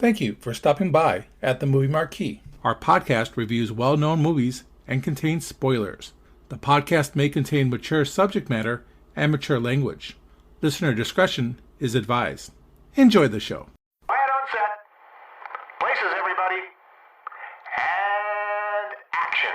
Thank you for stopping by at the Movie Marquee. Our podcast reviews well-known movies and contains spoilers. The podcast may contain mature subject matter and mature language. Listener discretion is advised. Enjoy the show. Quiet on set. Places, everybody. And action.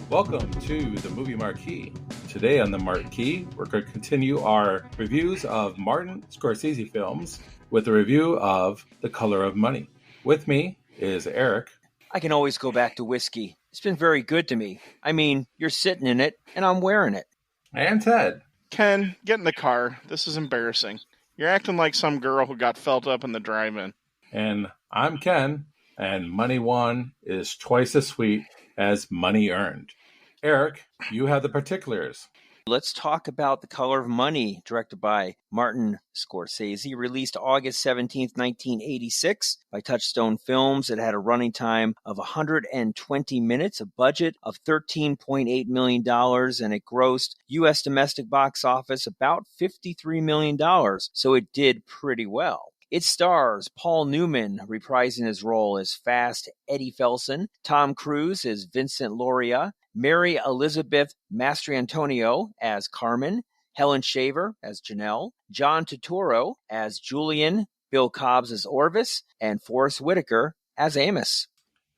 Welcome to the Movie Marquee. Today on the Marquee, we're going to continue our reviews of Martin Scorsese films with a review of The Color of Money. With me is Eric. I can always go back to whiskey. It's been very good to me. I mean, you're sitting in it, and I'm wearing it. And Ted. Ken, get in the car. This is embarrassing. You're acting like some girl who got felt up in the drive-in. And I'm Ken, and money won is twice as sweet as money earned. Eric, you have the particulars. Let's talk about The Color of Money, directed by Martin Scorsese, released August 17th, 1986 by Touchstone Films. It had a running time of 120 minutes, a budget of $13.8 million, and it grossed U.S. domestic box office about $53 million, so it did pretty well. It stars Paul Newman reprising his role as Fast Eddie Felson, Tom Cruise as Vincent Loria, Mary Elizabeth Mastrantonio as Carmen, Helen Shaver as Janelle, John Turturro as Julian, Bill Cobbs as Orvis, and Forrest Whitaker as Amos.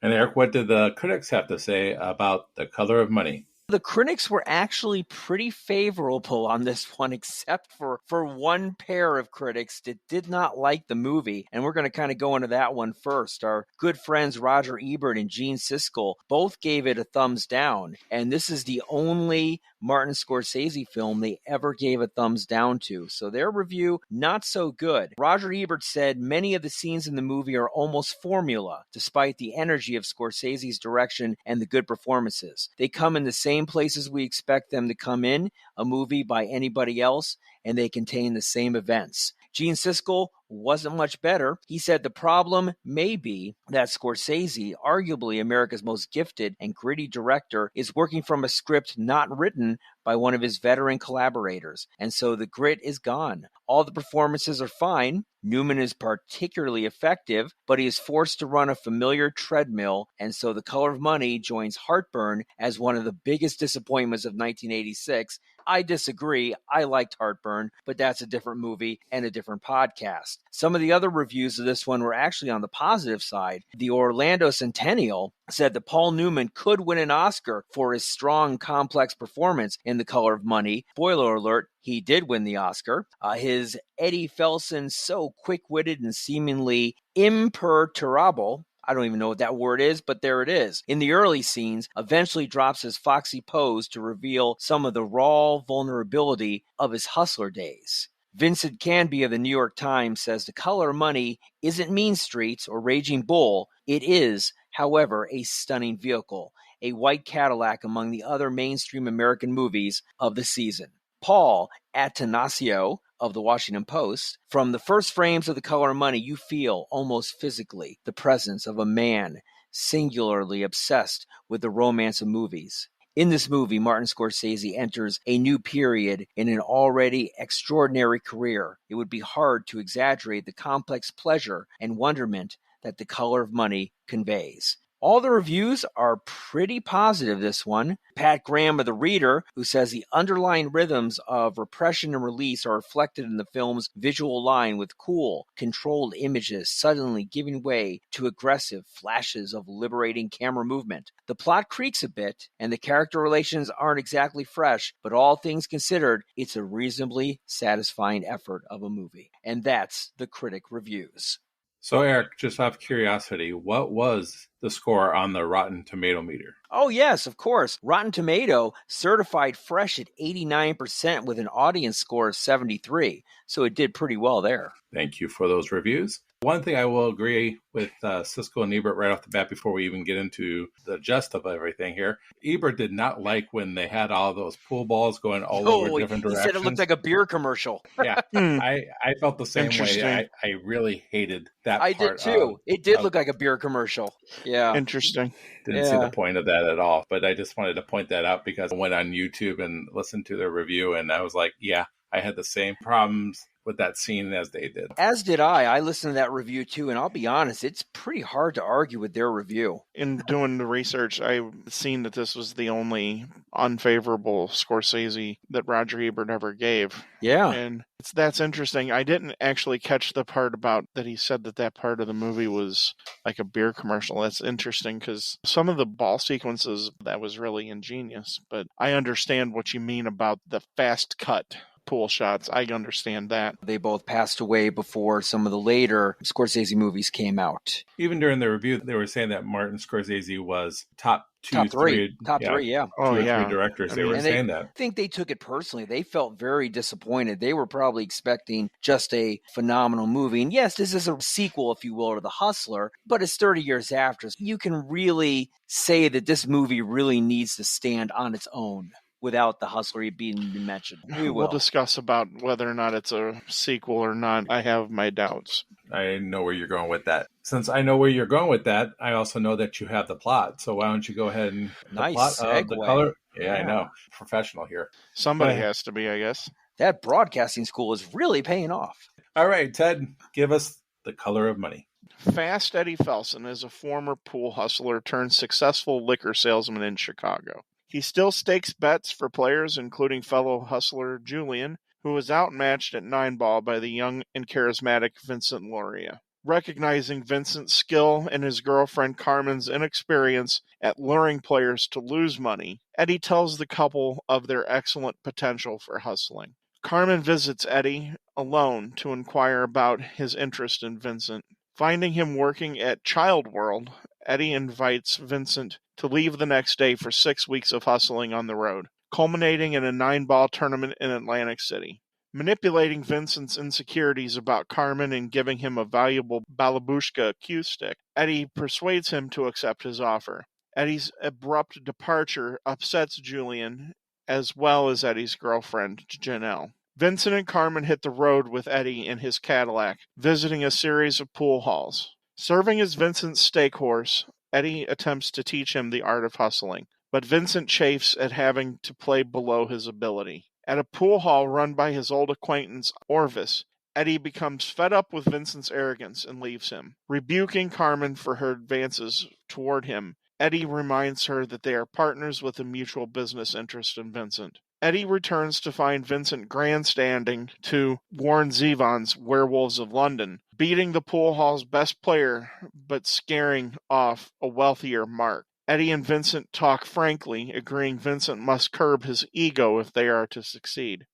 And Eric, what did the critics have to say about The Color of Money? The critics were actually pretty favorable on this one, except for one pair of critics that did not like the movie. And we're going to kind of go into that one first. Our good friends Roger Ebert and Gene Siskel both gave it a thumbs down. And this is the only Martin Scorsese film they ever gave a thumbs down to. So their review, not so good. Roger Ebert said many of the scenes in the movie are almost formula, despite the energy of Scorsese's direction and the good performances. They come in the same places we expect them to come in, a movie by anybody else, and they contain the same events. Gene Siskel wasn't much better. He said the problem may be that Scorsese, arguably America's most gifted and gritty director, is working from a script not written by one of his veteran collaborators, and so the grit is gone. All the performances are fine. Newman is particularly effective, but he is forced to run a familiar treadmill, and so The Color of Money joins Heartburn as one of the biggest disappointments of 1986. I disagree. I liked Heartburn, but that's a different movie and a different podcast. Some of the other reviews of this one were actually on the positive side. The Orlando Centennial said that Paul Newman could win an Oscar for his strong, complex performance in The Color of Money. Spoiler alert, he did win the Oscar. His Eddie Felson, so quick-witted and seemingly imperturbable, I don't even know what that word is, but there it is, in the early scenes, eventually drops his foxy pose to reveal some of the raw vulnerability of his hustler days. Vincent Canby of the New York Times says The Color of Money isn't Mean Streets or Raging Bull. It is, however, a stunning vehicle, a white Cadillac among the other mainstream American movies of the season. Paul Attanasio of the Washington Post, from the first frames of The Color of Money, you feel almost physically the presence of a man singularly obsessed with the romance of movies. In this movie, Martin Scorsese enters a new period in an already extraordinary career. It would be hard to exaggerate the complex pleasure and wonderment that The Color of Money conveys. All the reviews are pretty positive, this one. Pat Graham of The Reader, who says the underlying rhythms of repression and release are reflected in the film's visual line, with cool, controlled images suddenly giving way to aggressive flashes of liberating camera movement. The plot creaks a bit, and the character relations aren't exactly fresh, but all things considered, it's a reasonably satisfying effort of a movie. And that's the critic reviews. So, Eric, just out of curiosity, what was the score on the Rotten Tomato meter? Oh, yes, of course. Rotten Tomato certified fresh at 89% with an audience score of 73, so it did pretty well there. Thank you for those reviews. One thing I will agree with Siskel and Ebert right off the bat before we even get into the gist of everything here. Ebert did not like when they had all those pool balls going all over different directions. He said it looked like a beer commercial. Yeah, I felt the same way. I really hated that part. I did too. It did look like a beer commercial. Yeah. Interesting. Didn't see the point of that at all. But I just wanted to point that out because I went on YouTube and listened to their review, and I was like, yeah, I had the same problems with that scene as they did. As did I. I listened to that review too, and I'll be honest, it's pretty hard to argue with their review. In doing the research, I've seen that this was the only unfavorable Scorsese that Roger Ebert ever gave. Yeah. And that's interesting. I didn't actually catch the part about that he said that part of the movie was like a beer commercial. That's interesting because some of the ball sequences, that was really ingenious. But I understand what you mean about the fast cut pool shots. I understand that. They both passed away before some of the later Scorsese movies came out. Even during the review, they were saying that Martin Scorsese was top three directors. They were saying that. I think they took it personally. They felt very disappointed. They were probably expecting just a phenomenal movie. And yes, this is a sequel, if you will, to The Hustler, but it's 30 years after. So you can really say that this movie really needs to stand on its own without The Hustler being mentioned. We'll discuss about whether or not it's a sequel or not. I have my doubts. I know where you're going with that. Since I know where you're going with that, I also know that you have the plot. So why don't you go ahead and nice plot segue. Of the color? Yeah, I know. Professional here. Somebody has to be, I guess. That broadcasting school is really paying off. All right, Ted, give us The Color of Money. Fast Eddie Felson is a former pool hustler turned successful liquor salesman in Chicago. He still stakes bets for players, including fellow hustler Julian, who was outmatched at 9-ball by the young and charismatic Vincent Loria. Recognizing Vincent's skill and his girlfriend Carmen's inexperience at luring players to lose money, Eddie tells the couple of their excellent potential for hustling. Carmen visits Eddie alone to inquire about his interest in Vincent. Finding him working at Child World, Eddie invites Vincent to leave the next day for 6 weeks of hustling on the road, culminating in a 9-ball tournament in Atlantic City. Manipulating Vincent's insecurities about Carmen and giving him a valuable Balabushka cue stick, Eddie persuades him to accept his offer. Eddie's abrupt departure upsets Julian, as well as Eddie's girlfriend, Janelle. Vincent and Carmen hit the road with Eddie in his Cadillac, visiting a series of pool halls. Serving as Vincent's stake horse, Eddie attempts to teach him the art of hustling, but Vincent chafes at having to play below his ability. At a pool hall run by his old acquaintance, Orvis, Eddie becomes fed up with Vincent's arrogance and leaves him. Rebuking Carmen for her advances toward him, Eddie reminds her that they are partners with a mutual business interest in Vincent. Eddie returns to find Vincent grandstanding to Warren Zevon's Werewolves of London, beating the pool hall's best player, but scaring off a wealthier Mark. Eddie and Vincent talk frankly, agreeing Vincent must curb his ego if they are to succeed.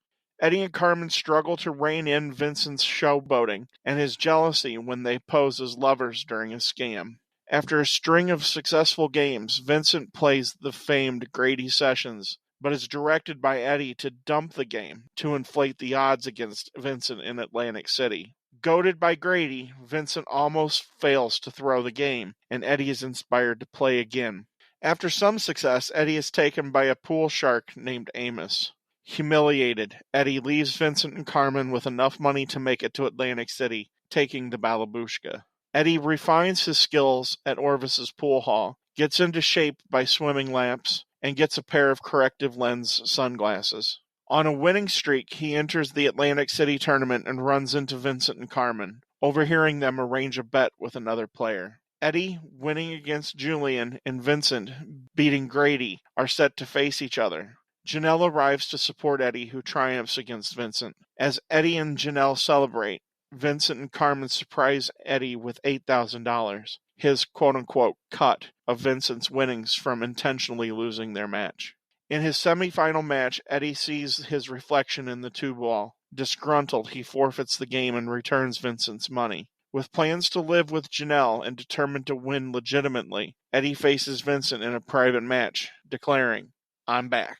Eddie and Carmen struggle to rein in Vincent's showboating and his jealousy when they pose as lovers during a scam. After a string of successful games, Vincent plays the famed Grady Sessions, but is directed by Eddie to dump the game to inflate the odds against Vincent in Atlantic City. Goaded by Grady, Vincent almost fails to throw the game, and Eddie is inspired to play again. After some success, Eddie is taken by a pool shark named Amos. Humiliated, Eddie leaves Vincent and Carmen with enough money to make it to Atlantic City, taking the Balabushka. Eddie refines his skills at Orvis's pool hall, gets into shape by swimming laps, and gets a pair of corrective lens sunglasses. On a winning streak, he enters the Atlantic City tournament and runs into Vincent and Carmen, overhearing them arrange a bet with another player. Eddie, winning against Julian, and Vincent, beating Grady, are set to face each other. Janelle arrives to support Eddie, who triumphs against Vincent. As Eddie and Janelle celebrate, Vincent and Carmen surprise Eddie with $8,000, his quote-unquote cut of Vincent's winnings from intentionally losing their match. In his semifinal match, Eddie sees his reflection in the 2-ball. Disgruntled, he forfeits the game and returns Vincent's money. With plans to live with Janelle and determined to win legitimately, Eddie faces Vincent in a private match, declaring, "I'm back."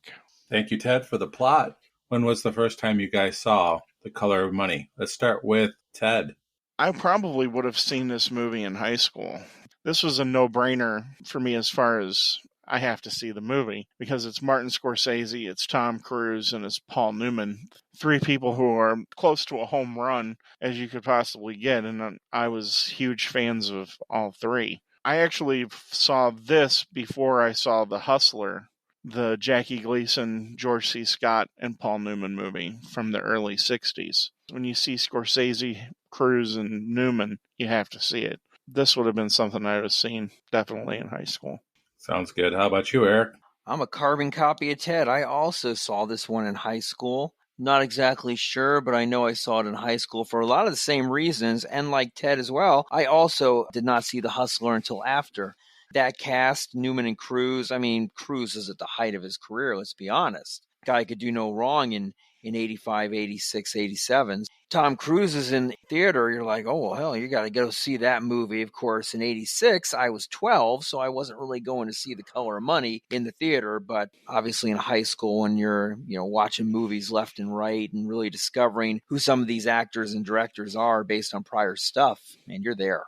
Thank you, Ted, for the plot. When was the first time you guys saw The Color of Money? Let's start with Ted. I probably would have seen this movie in high school. This was a no-brainer for me as far as I have to see the movie because it's Martin Scorsese, it's Tom Cruise, and it's Paul Newman. Three people who are close to a home run as you could possibly get, and I was huge fans of all three. I actually saw this before I saw The Hustler, the Jackie Gleason, George C. Scott, and Paul Newman movie from the early 60s. When you see Scorsese, Cruise, and Newman, you have to see it. This would have been something I would have seen definitely in high school. Sounds good. How about you, Eric? I'm a carbon copy of Ted. I also saw this one in high school. Not exactly sure, but I know I saw it in high school for a lot of the same reasons. And like Ted as well, I also did not see The Hustler until after. That cast, Newman and Cruise, I mean, Cruise is at the height of his career, let's be honest. Guy could do no wrong in 85, 86, 87. Tom Cruise is in theater. You're like, oh, well, hell, you got to go see that movie. Of course, in 86, I was 12, so I wasn't really going to see The Color of Money in the theater. But obviously in high school, when you're, watching movies left and right and really discovering who some of these actors and directors are based on prior stuff, man, you're there.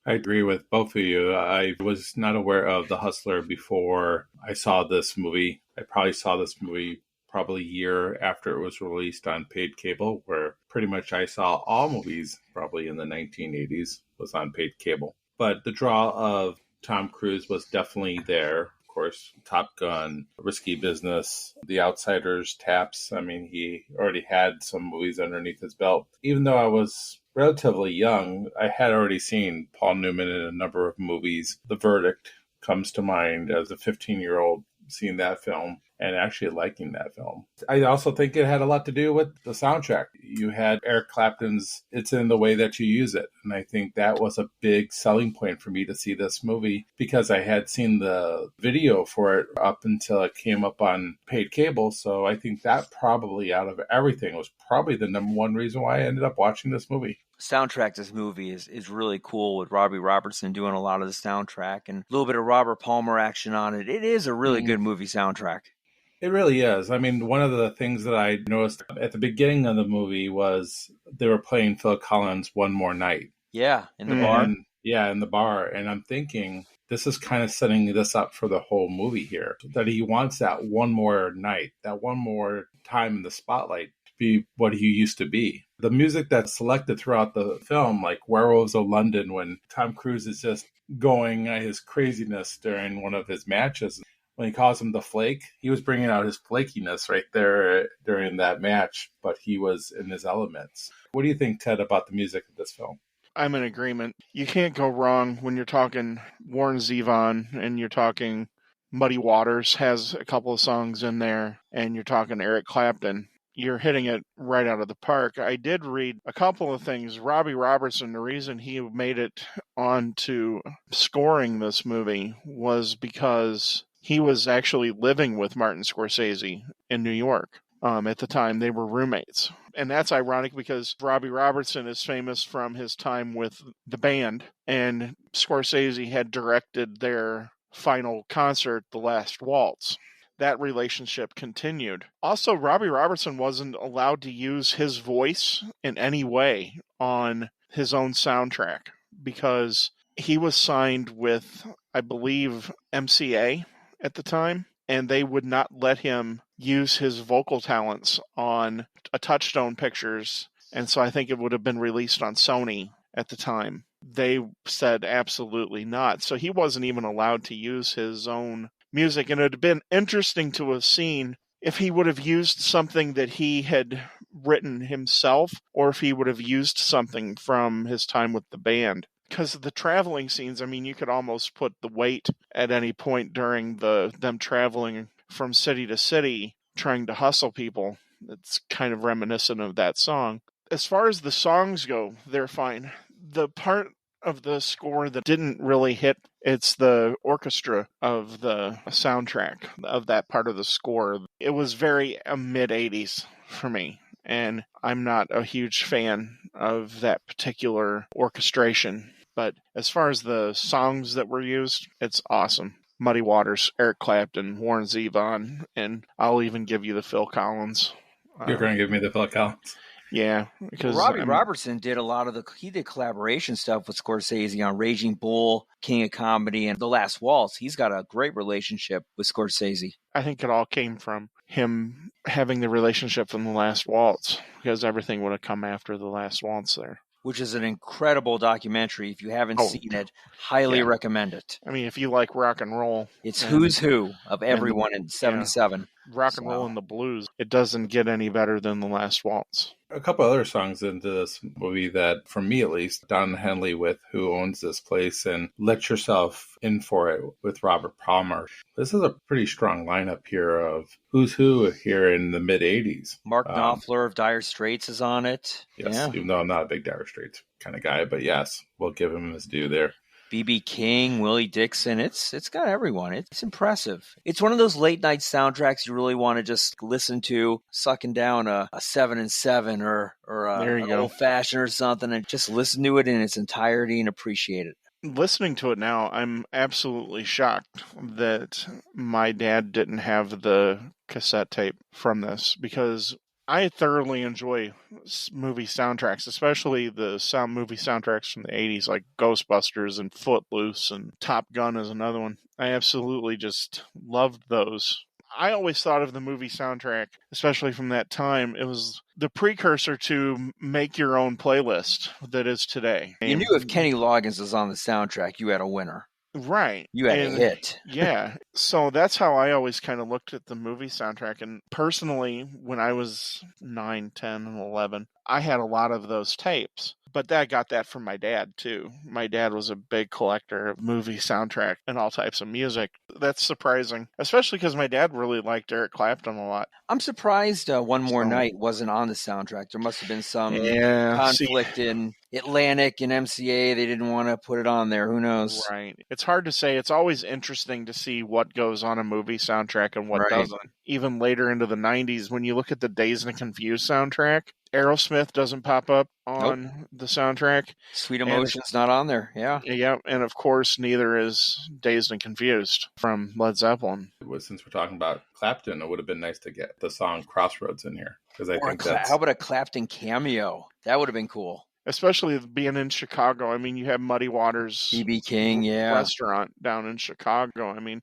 I agree with both of you. I was not aware of The Hustler before I saw this movie. I probably saw this movie probably a year after it was released on paid cable, where pretty much I saw all movies probably in the 1980s was on paid cable. But the draw of Tom Cruise was definitely there. Of course, Top Gun, Risky Business, The Outsiders, Taps. I mean, he already had some movies underneath his belt. Even though I was relatively young, I had already seen Paul Newman in a number of movies. The Verdict comes to mind as a 15-year-old seeing that film and actually liking that film. I also think it had a lot to do with the soundtrack. You had Eric Clapton's It's in the Way That You Use It. And I think that was a big selling point for me to see this movie because I had seen the video for it up until it came up on paid cable. So I think that probably out of everything was probably the number one reason why I ended up watching this movie. Soundtrack to this movie is really cool with Robbie Robertson doing a lot of the soundtrack and a little bit of Robert Palmer action on it. It is a really good movie soundtrack. It really is. I mean, one of the things that I noticed at the beginning of the movie was they were playing Phil Collins' One More Night. Yeah, in the bar. Yeah, in the bar. And I'm thinking, this is kind of setting this up for the whole movie here. That he wants that one more night, that one more time in the spotlight to be what he used to be. The music that's selected throughout the film, like Werewolves of London, when Tom Cruise is just going at his craziness during one of his matches. When he calls him the flake, he was bringing out his flakiness right there during that match, but he was in his elements. What do you think, Ted, about the music of this film? I'm in agreement. You can't go wrong when you're talking Warren Zevon and you're talking Muddy Waters has a couple of songs in there, and you're talking Eric Clapton. You're hitting it right out of the park. I did read a couple of things. Robbie Robertson, the reason he made it onto scoring this movie was because he was actually living with Martin Scorsese in New York. At the time, they were roommates. And that's ironic because Robbie Robertson is famous from his time with the band, and Scorsese had directed their final concert, The Last Waltz. That relationship continued. Also, Robbie Robertson wasn't allowed to use his voice in any way on his own soundtrack because he was signed with, I believe, MCA at the time, and they would not let him use his vocal talents on a Touchstone Pictures, and so I think it would have been released on Sony at the time. They said absolutely not, so he wasn't even allowed to use his own music, and it would have been interesting to have seen if he would have used something that he had written himself, or if he would have used something from his time with the band. Because of the traveling scenes, I mean, you could almost put the weight at any point during them traveling from city to city, trying to hustle people. It's kind of reminiscent of that song. As far as the songs go, they're fine. The part of the score that didn't really hit, it's the orchestra of the soundtrack of that part of the score. It was very mid-80s for me, and I'm not a huge fan of that particular orchestration. But as far as the songs that were used, it's awesome. Muddy Waters, Eric Clapton, Warren Zevon, and I'll even give you the Phil Collins. You're going to give me the Phil Collins? Yeah, Well, because Robbie Robertson did a lot of he did collaboration stuff with Scorsese on Raging Bull, King of Comedy, and The Last Waltz. He's got a great relationship with Scorsese. I think it all came from him having the relationship from The Last Waltz, because everything would have come after The Last Waltz there. Which is an incredible documentary. If you haven't seen it, highly recommend it. I mean, if you like rock and roll, it's who's who of everyone in '77. Rock and roll and the blues, it doesn't get any better than The Last Waltz. A couple other songs into this movie that, for me at least, Don Henley with Who Owns This Place and Let Yourself In For It with Robert Palmer. This is a pretty strong lineup here of who's who here in the mid-'80s. Mark Knopfler of Dire Straits is on it. Yes, even though I'm not a big Dire Straits kind of guy, but yes, we'll give him his due there. B.B. King, Willie Dixon. It's got everyone. It's impressive. It's one of those late night soundtracks you really want to just listen to, sucking down a 7 and 7 or an old fashioned or something, and just listen to it in its entirety and appreciate it. Listening to it now, I'm absolutely shocked that my dad didn't have the cassette tape from this, because I thoroughly enjoy movie soundtracks, especially the movie soundtracks from the 80s, like Ghostbusters and Footloose, and Top Gun is another one. I absolutely just loved those. I always thought of the movie soundtrack, especially from that time, it was the precursor to make your own playlist that is today. You knew if Kenny Loggins was on the soundtrack, you had a winner. Right. You had a hit. Yeah. So that's how I always kind of looked at the movie soundtrack. And personally, when I was 9, 10, and 11, I had a lot of those tapes. But I got that from my dad, too. My dad was a big collector of movie soundtrack and all types of music. That's surprising, especially because my dad really liked Eric Clapton a lot. I'm surprised One More Night wasn't on the soundtrack. There must have been some conflict in Atlantic and MCA. They didn't want to put it on there. Who knows? Right. It's hard to say. It's always interesting to see what goes on a movie soundtrack and what doesn't. Even later into the 90s, when you look at the Dazed and Confused soundtrack, Aerosmith doesn't pop up on the soundtrack. Sweet Emotion's not on there. Yeah. Yeah. And of course, neither is Dazed and Confused from Led Zeppelin. Since we're talking about Clapton, it would have been nice to get the song Crossroads in here, because I think that's... How about a Clapton cameo? That would have been cool. Especially being in Chicago. I mean, you have Muddy Waters, B.B. King, restaurant down in Chicago. I mean,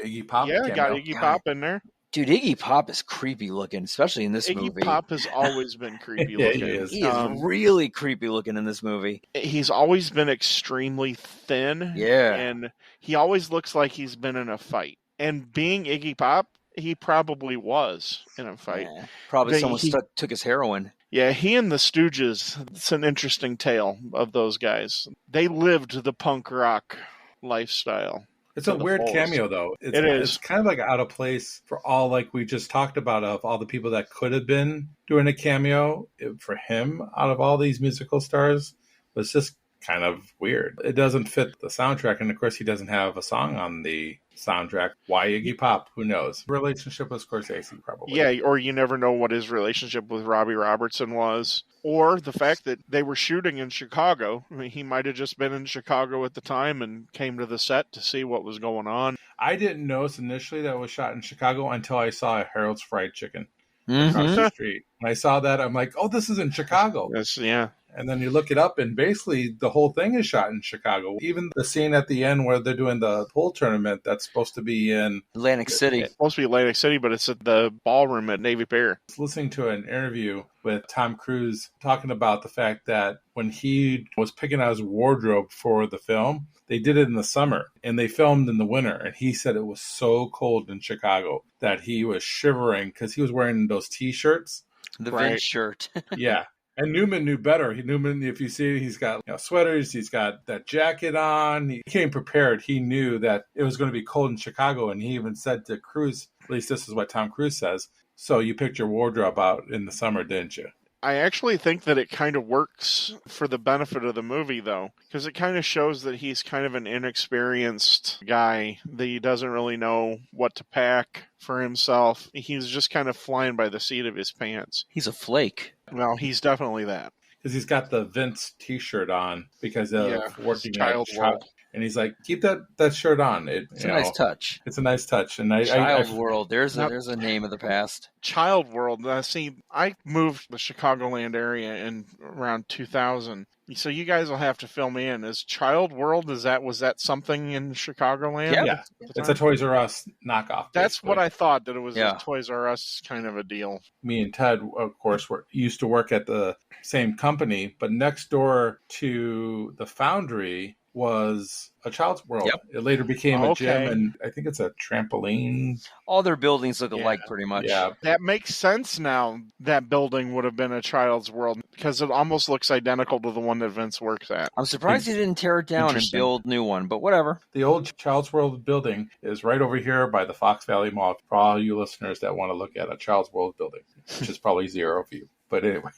Iggy Pop. Yeah, got Iggy Pop in there. Dude, Iggy Pop is creepy looking, especially in this movie. Iggy Pop has always been creepy looking. He is really creepy looking in this movie. He's always been extremely thin. Yeah. And he always looks like he's been in a fight. And being Iggy Pop, he probably was in a fight. Yeah, probably someone took his heroin. Yeah, he and the Stooges, it's an interesting tale of those guys. They lived the punk rock lifestyle. It's a weird cameo, though. It's kind of like out of place for all, like we just talked about, of all the people that could have been doing a cameo for him out of all these musical stars. But it's just kind of weird. It doesn't fit the soundtrack. And of course, he doesn't have a song on the soundtrack. Why Iggy Pop? Who knows? Relationship with Scorsese, probably. Yeah, or you never know what his relationship with Robbie Robertson was. Or the fact that they were shooting in Chicago. I mean, he might have just been in Chicago at the time and came to the set to see what was going on. I didn't notice initially that it was shot in Chicago until I saw Harold's Fried Chicken across the street. When I saw that, I'm like, oh, this is in Chicago. Yes, yeah. And then you look it up, and basically the whole thing is shot in Chicago. Even the scene at the end where they're doing the pool tournament, that's supposed to be in Atlantic City. It's supposed to be Atlantic City, but it's at the ballroom at Navy Pier. I was listening to an interview with Tom Cruise talking about the fact that when he was picking out his wardrobe for the film, they did it in the summer and they filmed in the winter. And he said it was so cold in Chicago that he was shivering because he was wearing those T-shirts. The Vince shirt. Yeah. And Newman knew better. Newman, if you see, he's got sweaters. He's got that jacket on. He came prepared. He knew that it was going to be cold in Chicago. And he even said to Cruise, at least this is what Tom Cruise says, so you picked your wardrobe out in the summer, didn't you? I actually think that it kind of works for the benefit of the movie, though, because it kind of shows that he's kind of an inexperienced guy, that he doesn't really know what to pack for himself. He's just kind of flying by the seat of his pants. He's a flake. Well, he's definitely that. Because he's got the Vince T-shirt on because of working at Chicago. And he's like, keep that shirt on. It's a nice touch. It's a nice touch. And Child World. There's Now- a name of the past. Child World. See, I moved to the Chicagoland area in around 2000. So you guys will have to fill me in. Is Child World, was that something in Chicagoland? Yeah. It's a Toys R Us knockoff. That's basically. what I thought, that it was Yeah. a Toys R Us kind of a deal. Me and Ted, of course, used to work at the same company, but next door to the foundry was a Child's World. Yep. It later became a Okay. gym, and I think it's a trampoline. All their buildings look Yeah. alike pretty much. Yeah, That makes sense now. That building would have been a Child's World because it almost looks identical to the one that Vince works at. I'm surprised he didn't tear it down and Interesting. build a new one, but whatever. the old Child's World building is right over here by the Fox Valley Mall. For all you listeners that want to look at a Child's World building, which is probably zero view. But anyway,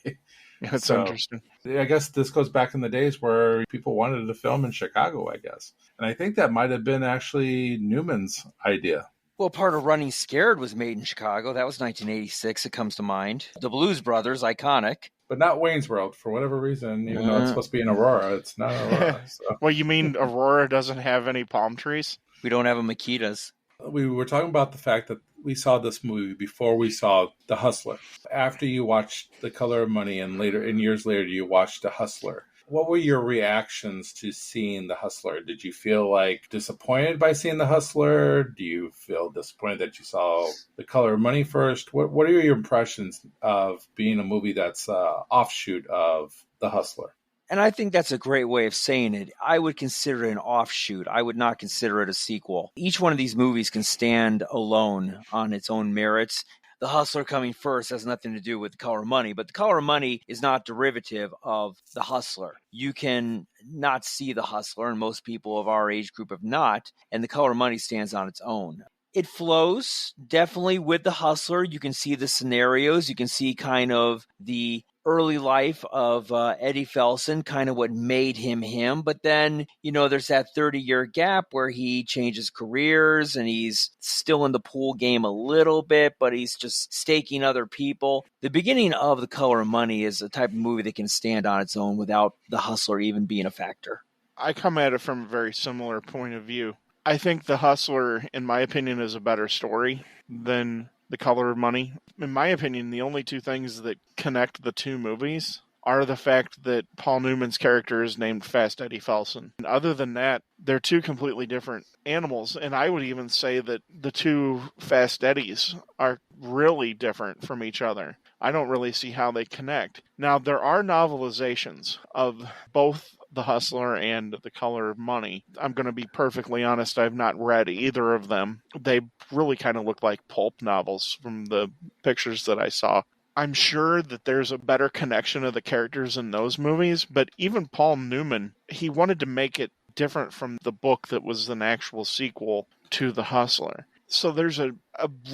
That's So- interesting. I guess this goes back in the days where people wanted to film in Chicago, I guess. And I think that might have been actually Newman's idea. Well, part of Running Scared was made in Chicago. That was 1986. It comes to mind. The Blues Brothers, iconic. But not Wayne's World, for whatever reason, even though it's supposed to be in Aurora, it's not Aurora. So. Well, you mean Aurora doesn't have any palm trees? We don't have a Makitas. We were talking about the fact that we saw this movie before we saw The Hustler. After you watched The Color of Money and years later you watched The Hustler, what were your reactions to seeing The Hustler? Did you feel like disappointed by seeing The Hustler? Do you feel disappointed that you saw The Color of Money first? What are your impressions of being a movie that's offshoot of The Hustler? And I think that's a great way of saying it. I would consider it an offshoot. I would not consider it a sequel. Each one of these movies can stand alone on its own merits. The Hustler coming first has nothing to do with The Color of Money, but The Color of Money is not derivative of The Hustler. You can not see The Hustler, and most people of our age group have not, and The Color of Money stands on its own. It flows definitely with The Hustler. You can see the scenarios. You can see kind of the early life of Eddie Felson, kind of what made him him. But then, there's that 30-year gap where he changes careers and he's still in the pool game a little bit, but he's just staking other people. The beginning of The Color of Money is a type of movie that can stand on its own without The Hustler even being a factor. I come at it from a very similar point of view. I think The Hustler, in my opinion, is a better story than The Color of Money. In my opinion, the only two things that connect the two movies are the fact that Paul Newman's character is named Fast Eddie Felson. And other than that, they're two completely different animals. And I would even say that the two Fast Eddies are really different from each other. I don't really see how they connect. Now, there are novelizations of both The Hustler and The Color of Money. I'm going to be perfectly honest, I've not read either of them. They really kind of look like pulp novels from the pictures that I saw. I'm sure that there's a better connection of the characters in those movies, but even Paul Newman, he wanted to make it different from the book that was an actual sequel to The Hustler. So there's a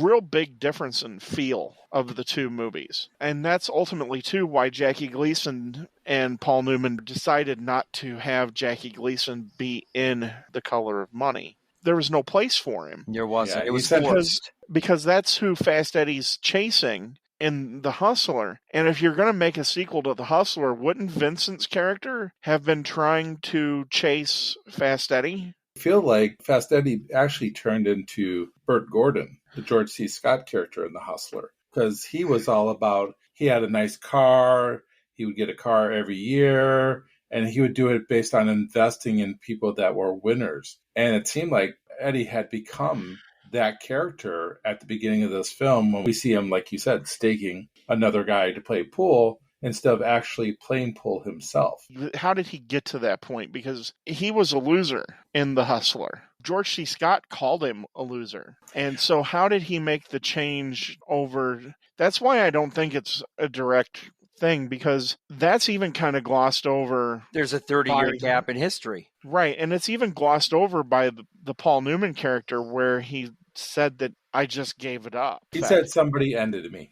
real big difference in feel of the two movies. And that's ultimately, too, why Jackie Gleason and Paul Newman decided not to have Jackie Gleason be in The Color of Money. There was no place for him. There wasn't. Yeah, it was he said- forced. Because that's who Fast Eddie's chasing in The Hustler. And if you're going to make a sequel to The Hustler, wouldn't Vincent's character have been trying to chase Fast Eddie? I feel like Fast Eddie actually turned into Burt Gordon, the George C. Scott character in The Hustler, because he was all about, he had a nice car, he would get a car every year, and he would do it based on investing in people that were winners. And it seemed like Eddie had become that character at the beginning of this film when we see him, like you said, staking another guy to play pool instead of actually playing pool himself. How did he get to that point? Because he was a loser in The Hustler. George C. Scott called him a loser. And so how did he make the change over? That's why I don't think it's a direct thing, because that's even kind of glossed over. There's a 30-year by- gap in history. Right. And it's even glossed over by the Paul Newman character, where he said that I just gave it up. He said somebody ended me.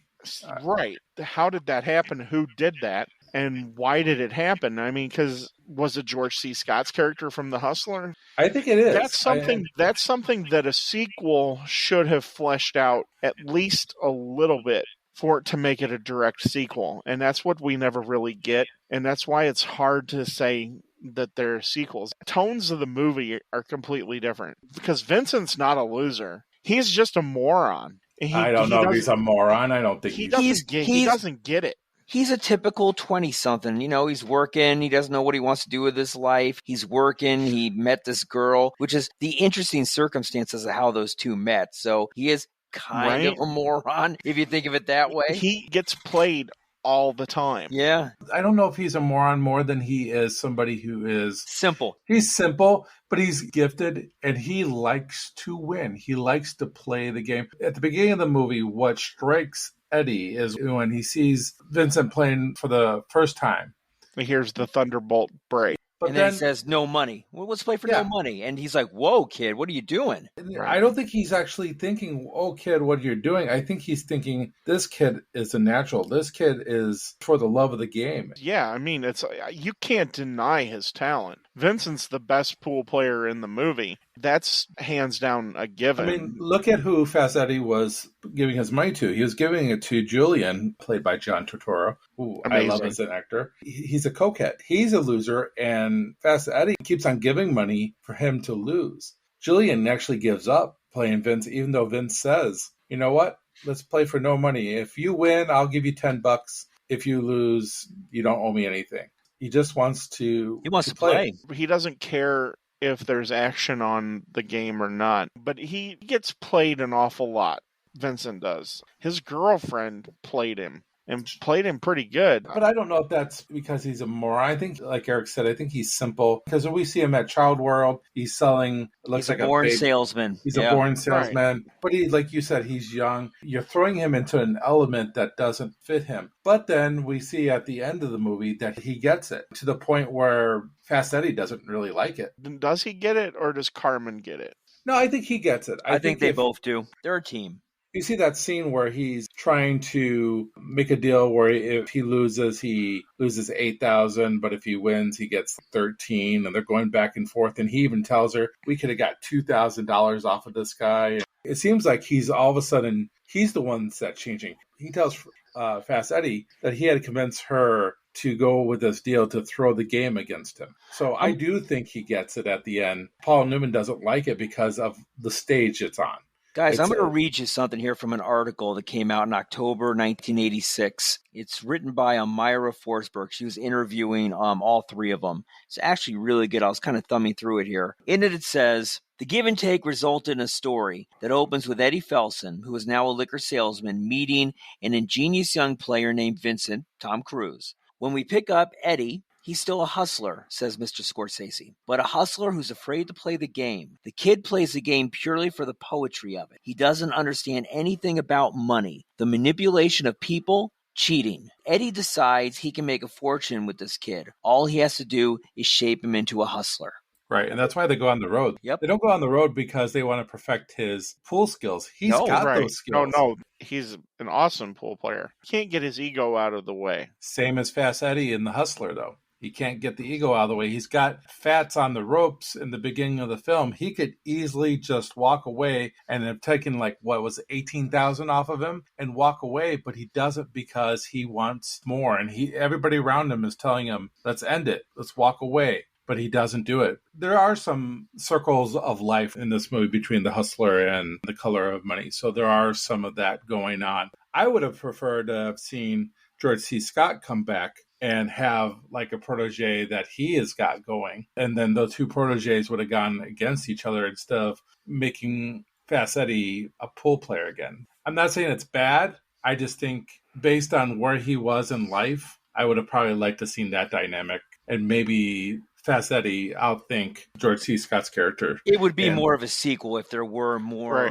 Right. How did that happen? Who did that? And why did it happen? I mean, because was it George C. Scott's character from The Hustler? I think it is. That's something that a sequel should have fleshed out at least a little bit for it to make it a direct sequel. And that's what we never really get. And that's why it's hard to say that they're sequels. Tones of the movie are completely different because Vincent's not a loser. He's just a moron. I don't know if he's a moron. I don't think he he's... doesn't get it. He's a typical 20-something. He's working. He doesn't know what he wants to do with his life. He's working. He met this girl, which is the interesting circumstances of how those two met. So he is kind of a moron, if you think of it that way. He gets played all the time. Yeah. I don't know if he's a moron more than he is somebody who is... simple. He's simple, but he's gifted, and he likes to win. He likes to play the game. At the beginning of the movie, what strikes Eddie is when he sees Vincent playing for the first time. He hears the thunderbolt break. And then he says, no money. Well, let's play for no money. And he's like, whoa, kid, what are you doing? I don't think he's actually thinking, oh, kid, what you're doing. I think he's thinking, this kid is a natural. This kid is for the love of the game. Yeah, I mean, you can't deny his talent. Vincent's the best pool player in the movie. That's hands down a given. I mean, look at who Fast Eddie was giving his money to. He was giving it to Julian, played by John Turturro, who I love as an actor. He's a coquette. He's a loser, and Fast Eddie keeps on giving money for him to lose. Julian actually gives up playing Vince, even though Vince says, you know what? Let's play for no money. If you win, I'll give you $10. If you lose, you don't owe me anything. He just wants to... He wants to play. He doesn't care if there's action on the game or not, but he gets played an awful lot. Vincent does. His girlfriend played him, and played him pretty good. But I don't know if that's because he's a moron. I think, like Eric said, I think he's simple. Because when we see him at Child World, he's selling... He's a born salesman. He's a born salesman. Right. But he, like you said, he's young. You're throwing him into an element that doesn't fit him. But then we see at the end of the movie that he gets it, to the point where Fast Eddie doesn't really like it. Does he get it, or does Carmen get it? No, I think he gets it. I think they both do. They're a team. You see that scene where he's trying to make a deal where if he loses $8,000, but if he wins, he gets 13, and they're going back and forth. And he even tells her, we could have got $2,000 off of this guy. It seems like he's all of a sudden, he's the one that's changing. He tells Fast Eddie that he had to convince her to go with this deal to throw the game against him. So I do think he gets it at the end. Paul Newman doesn't like it because of the stage it's on. Guys, I'm going to read you something here from an article that came out in October 1986. It's written by Myra Forsberg. She was interviewing all three of them. It's actually really good. I was kind of thumbing through it here. In it says, the give and take resulted in a story that opens with Eddie Felson, who is now a liquor salesman, meeting an ingenious young player named Vincent, Tom Cruise. When we pick up Eddie, he's still a hustler, says Mr. Scorsese, but a hustler who's afraid to play the game. The kid plays the game purely for the poetry of it. He doesn't understand anything about money, the manipulation of people, cheating. Eddie decides he can make a fortune with this kid. All he has to do is shape him into a hustler. Right, and that's why they go on the road. Yep. They don't go on the road because they want to perfect his pool skills. He's got those skills. No, he's an awesome pool player. He can't get his ego out of the way. Same as Fast Eddie in The Hustler, though. He can't get the ego out of the way. He's got Fats on the ropes in the beginning of the film. He could easily just walk away and have taken $18,000 off of him and walk away, but he doesn't because he wants more. And everybody around him is telling him, let's end it. Let's walk away. But he doesn't do it. There are some circles of life in this movie between The Hustler and The Color of Money. So there are some of that going on. I would have preferred to have seen George C. Scott come back and have like a protege that he has got going. And then those two proteges would have gone against each other instead of making Fast Eddie a pool player again. I'm not saying it's bad. I just think based on where he was in life, I would have probably liked to seen that dynamic and maybe Fast Eddie outthink George C. Scott's character. It would be more of a sequel if there were more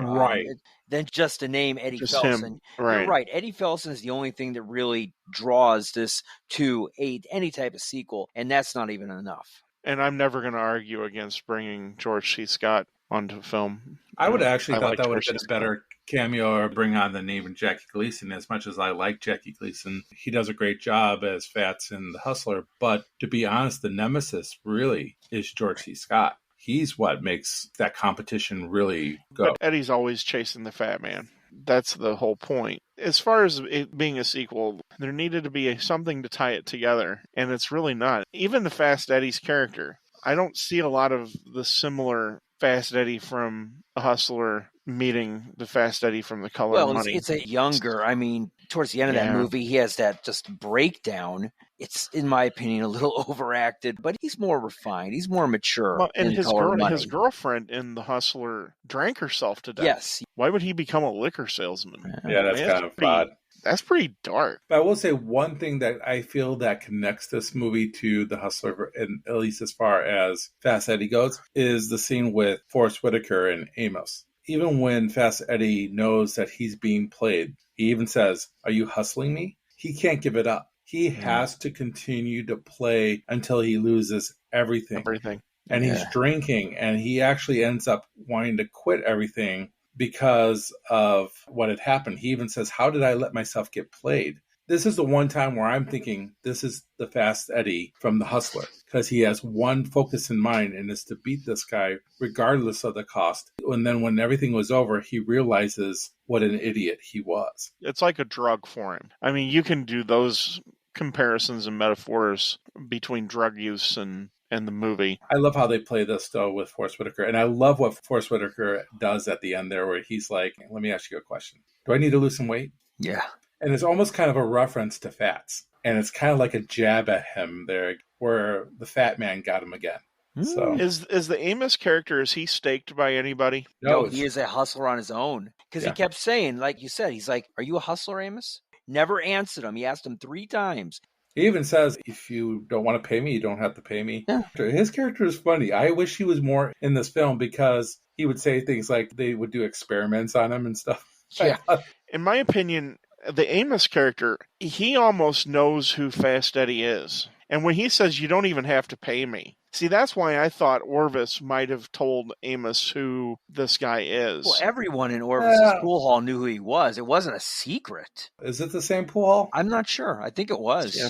than just to name Eddie Felson. You're right. Eddie Felson is the only thing that really draws this to any type of sequel, and that's not even enough. And I'm never going to argue against bringing George C. Scott onto film. I would have actually thought that would have been a better cameo or bring on than even Jackie Gleason. As much as I like Jackie Gleason, he does a great job as Fats in The Hustler. But to be honest, the nemesis really is George C. Scott. He's what makes that competition really go. But Eddie's always chasing the fat man. That's the whole point. as far as it being a sequel, there needed to be something to tie it together, and it's really not. Even the Fast Eddie's character, I don't see a lot of the similar Fast Eddie from A Hustler meeting the Fast Eddie from The Color of Well, Money. it's a younger. I mean, towards the end of that Yeah. movie, he has that just breakdown. It's, in my opinion, a little overacted, but he's more refined. He's more mature. Well, and in his Color of Money. his girlfriend in The Hustler drank herself to death. Yes. Why would he become a liquor salesman? Yeah, that's kind of odd. That's pretty dark. But I will say one thing that I feel that connects this movie to The Hustler, and at least as far as Fast Eddie goes, is the scene with Forrest Whitaker and Amos. Even when Fast Eddie knows that he's being played, he even says, "Are you hustling me?" He can't give it up. He has to continue to play until he loses everything. And he's drinking, and he actually ends up wanting to quit everything because of what had happened. He even says, "How did I let myself get played?" This is the one time where I'm thinking this is the Fast Eddie from The Hustler, because he has one focus in mind, and it's to beat this guy regardless of the cost. And then when everything was over, he realizes what an idiot he was. It's like a drug for him. I mean, you can do those comparisons and metaphors between drug use and the movie. I love how they play this, though, with Forrest Whitaker. And I love what Forrest Whitaker does at the end there, where he's like, "Let me ask you a question. Do I need to lose some weight?" Yeah. And it's almost kind of a reference to Fats. And it's kind of like a jab at him there, where the fat man got him again. So Is the Amos character, is he staked by anybody? No, he is a hustler on his own. Because he kept saying, like you said, he's like, "Are you a hustler, Amos?" Never answered him. He asked him 3 times. He even says, "If you don't want to pay me, you don't have to pay me." Yeah. His character is funny. I wish he was more in this film, because he would say things like they would do experiments on him and stuff. Yeah. In my opinion, the Amos character, he almost knows who Fast Eddie is. And when he says, "You don't even have to pay me." See, that's why I thought Orvis might have told Amos who this guy is. Well, everyone in Orvis's pool hall knew who he was. It wasn't a secret. Is it the same pool hall? I'm not sure. I think it was. Yeah,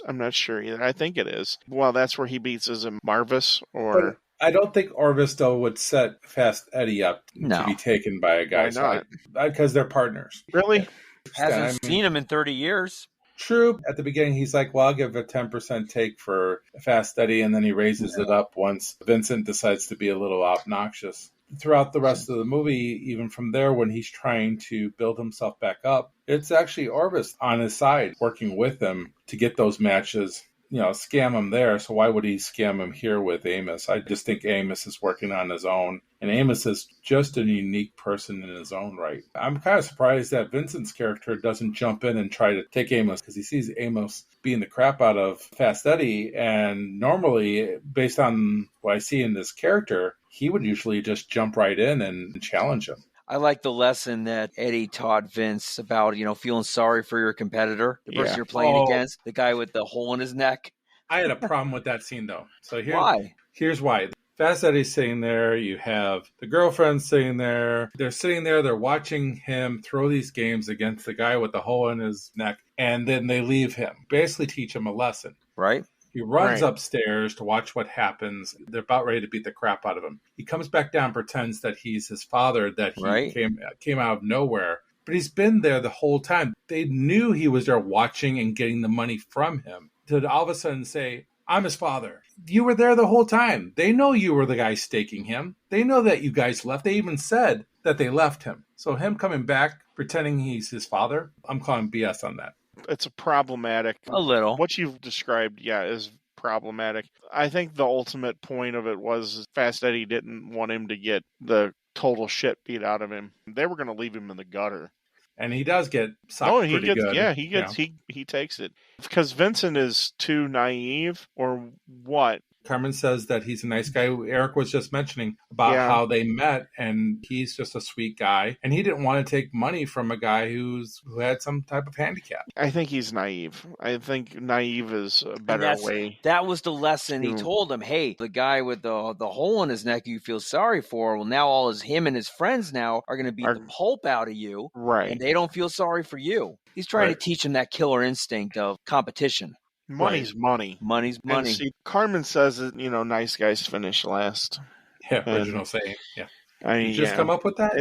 I'm not sure either. I think it is. Well, that's where he beats his Marvis or... But I don't think Orvis, though, would set Fast Eddie up to be taken by a guy. Why not? Because they're partners. Really? Hasn't seen him in 30 years. True. At the beginning, he's like, "Well, I'll give a 10% take for Fast Eddie," and then he raises it up once Vincent decides to be a little obnoxious. Throughout the rest of the movie, even from there, when he's trying to build himself back up, it's actually Orvis on his side, working with him to get those matches. Scam him there, so why would he scam him here with Amos? I just think Amos is working on his own, and Amos is just a unique person in his own right. I'm kind of surprised that Vincent's character doesn't jump in and try to take Amos, because he sees Amos being the crap out of Fast Eddie, and normally, based on what I see in this character, he would usually just jump right in and challenge him. I like the lesson that Eddie taught Vince about, feeling sorry for your competitor, the person you're playing against, the guy with the hole in his neck. I had a problem with that scene, though. So Why? Here's why. Fast Eddie's sitting there. You have the girlfriend sitting there. They're sitting there. They're watching him throw these games against the guy with the hole in his neck. And then they leave him, basically teach him a lesson. Right. He runs upstairs to watch what happens. They're about ready to beat the crap out of him. He comes back down, pretends that he's his father, that he came out of nowhere. But he's been there the whole time. They knew he was there watching and getting the money from him. To all of a sudden say, "I'm his father." You were there the whole time. They know you were the guy staking him. They know that you guys left. They even said that they left him. So him coming back, pretending he's his father, I'm calling BS on that. It's a problematic. A little. What you've described, is problematic. I think the ultimate point of it was Fast Eddie didn't want him to get the total shit beat out of him. They were going to leave him in the gutter. And he does get socked pretty good. Yeah, he takes it. Because Vincent is too naive, or what? Carmen says that he's a nice guy. Eric was just mentioning about how they met, and he's just a sweet guy. And he didn't want to take money from a guy who had some type of handicap. I think he's naive. I think naive is a better way. That was the lesson he told him. Hey, the guy with the hole in his neck you feel sorry for, well, now him and his friends now are going to beat the pulp out of you. Right. And they don't feel sorry for you. He's trying to teach him that killer instinct of competition. Money's money. Money's money. See, Carmen says that, nice guys finish last. Yeah, original saying. Yeah. I mean, Did you just come up with that?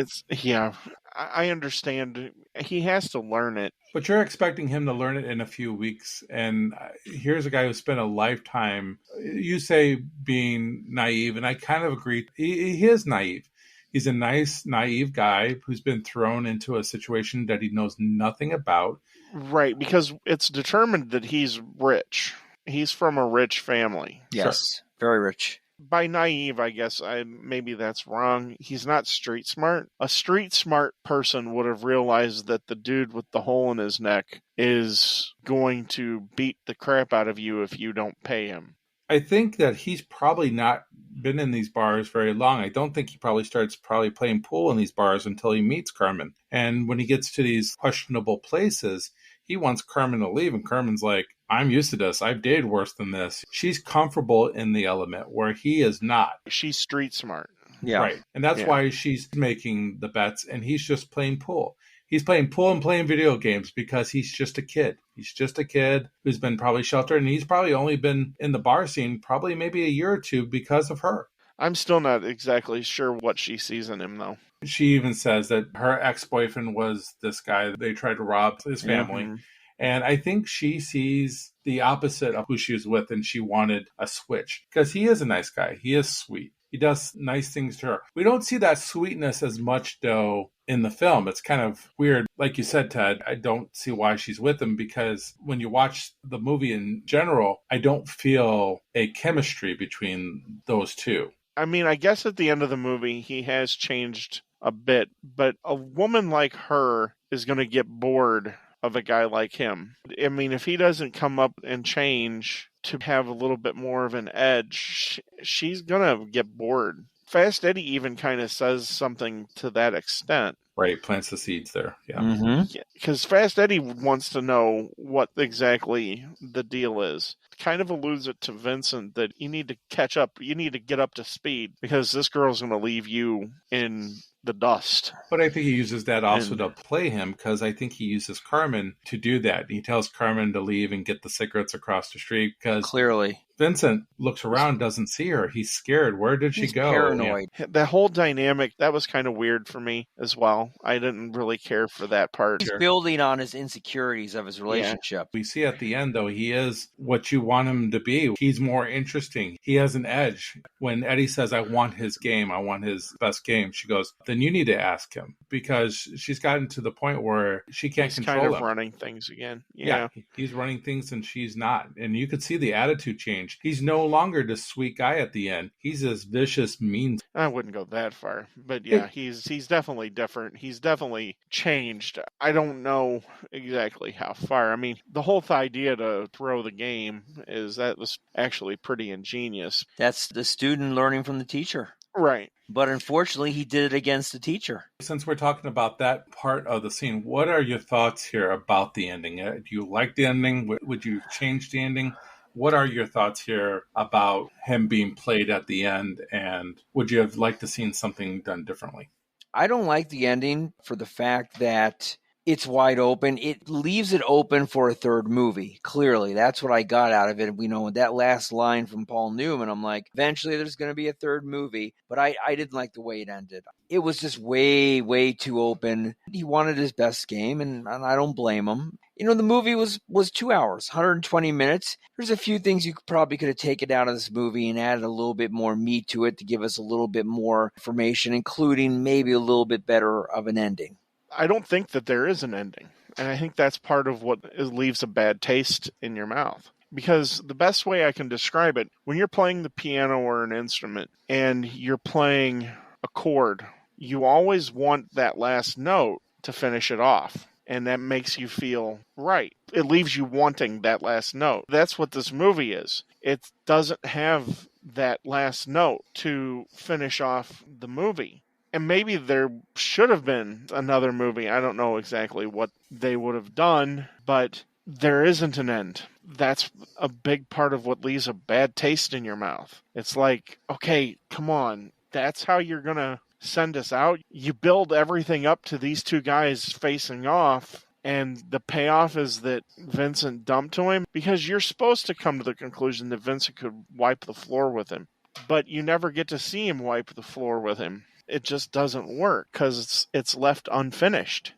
I understand. He has to learn it. But you're expecting him to learn it in a few weeks. And here's a guy who spent a lifetime, you say, being naive, and I kind of agree. He is naive. He's a nice, naive guy who's been thrown into a situation that he knows nothing about. Right, because it's determined that he's rich. He's from a rich family. Yes, very rich. By naive, I guess maybe that's wrong. He's not street smart. A street smart person would have realized that the dude with the hole in his neck is going to beat the crap out of you if you don't pay him. I think that he's probably not been in these bars very long. I don't think he probably starts playing pool in these bars until he meets Carmen. And when he gets to these questionable places, he wants Carmen to leave. And Carmen's like, I'm used to this. I've dated worse than this. She's comfortable in the element where he is not. She's street smart. Yeah. Right. And that's why she's making the bets and he's just playing pool. He's playing pool and playing video games because he's just a kid. He's just a kid who's been probably sheltered, and he's probably only been in the bar scene probably maybe a year or two because of her. I'm still not exactly sure what she sees in him, though. She even says that her ex-boyfriend was this guy. They tried to rob his family. Mm-hmm. And I think she sees the opposite of who she was with, and she wanted a switch because he is a nice guy. He is sweet. He does nice things to her. We don't see that sweetness as much, though, in the film. It's kind of weird. Like you said, Ted, I don't see why she's with him because when you watch the movie in general, I don't feel a chemistry between those two. I mean, I guess at the end of the movie, he has changed a bit, but a woman like her is going to get bored of a guy like him. I mean, if he doesn't come up and change to have a little bit more of an edge, she's going to get bored. Fast Eddie even kind of says something to that extent. Right, plants the seeds there. Yeah. Because Fast Eddie wants to know what exactly the deal is. Kind of alludes it to Vincent that you need to catch up, you need to get up to speed because this girl's going to leave you in the dust. But I think he uses that also to play him because I think he uses Carmen to do that. He tells Carmen to leave and get the cigarettes across the street because clearly Vincent looks around, doesn't see her. He's scared. Where did she go? Paranoid. Yeah. That whole dynamic, that was kind of weird for me as well. I didn't really care for that part. He's building on his insecurities of his relationship. We see at the end, though, he is what you want him to be. He's more interesting. He has an edge. When Eddie says, I want his game, I want his best game, she goes, then you need to ask him because she's gotten to the point where she can't control him. He's kind of running things again. Yeah, he's running things and she's not. And you could see the attitude change. He's no longer the sweet guy at the end. He's this vicious, mean. I wouldn't go that far, but yeah, he's definitely different. He's definitely changed. I don't know exactly how far. I mean, the whole idea to throw the game that was actually pretty ingenious. That's the student learning from the teacher. Right. But unfortunately, he did it against the teacher. Since we're talking about that part of the scene, what are your thoughts here about the ending? Do you like the ending? Would you change the ending? What are your thoughts here about him being played at the end? And would you have liked to seen something done differently? I don't like the ending for the fact that it's wide open. It leaves it open for a third movie. Clearly, that's what I got out of it. We know that last line from Paul Newman, I'm like, eventually there's going to be a third movie. But I didn't like the way it ended. It was just way, way too open. He wanted his best game, and I don't blame him. You know, the movie was 2 hours, 120 minutes. There's a few things you probably could have taken out of this movie and added a little bit more meat to it to give us a little bit more information, including maybe a little bit better of an ending. I don't think that there is an ending. And I think that's part of what leaves a bad taste in your mouth. Because the best way I can describe it, when you're playing the piano or an instrument and you're playing a chord, you always want that last note to finish it off. And that makes you feel right. It leaves you wanting that last note. That's what this movie is. It doesn't have that last note to finish off the movie. And maybe there should have been another movie. I don't know exactly what they would have done, but there isn't an end. That's a big part of what leaves a bad taste in your mouth. It's like, okay, come on. That's how you're going to send us out. You build everything up to these two guys facing off, and the payoff is that Vincent dumped to him because you're supposed to come to the conclusion that Vincent could wipe the floor with him, but you never get to see him wipe the floor with him. it just doesn't work because it's left unfinished.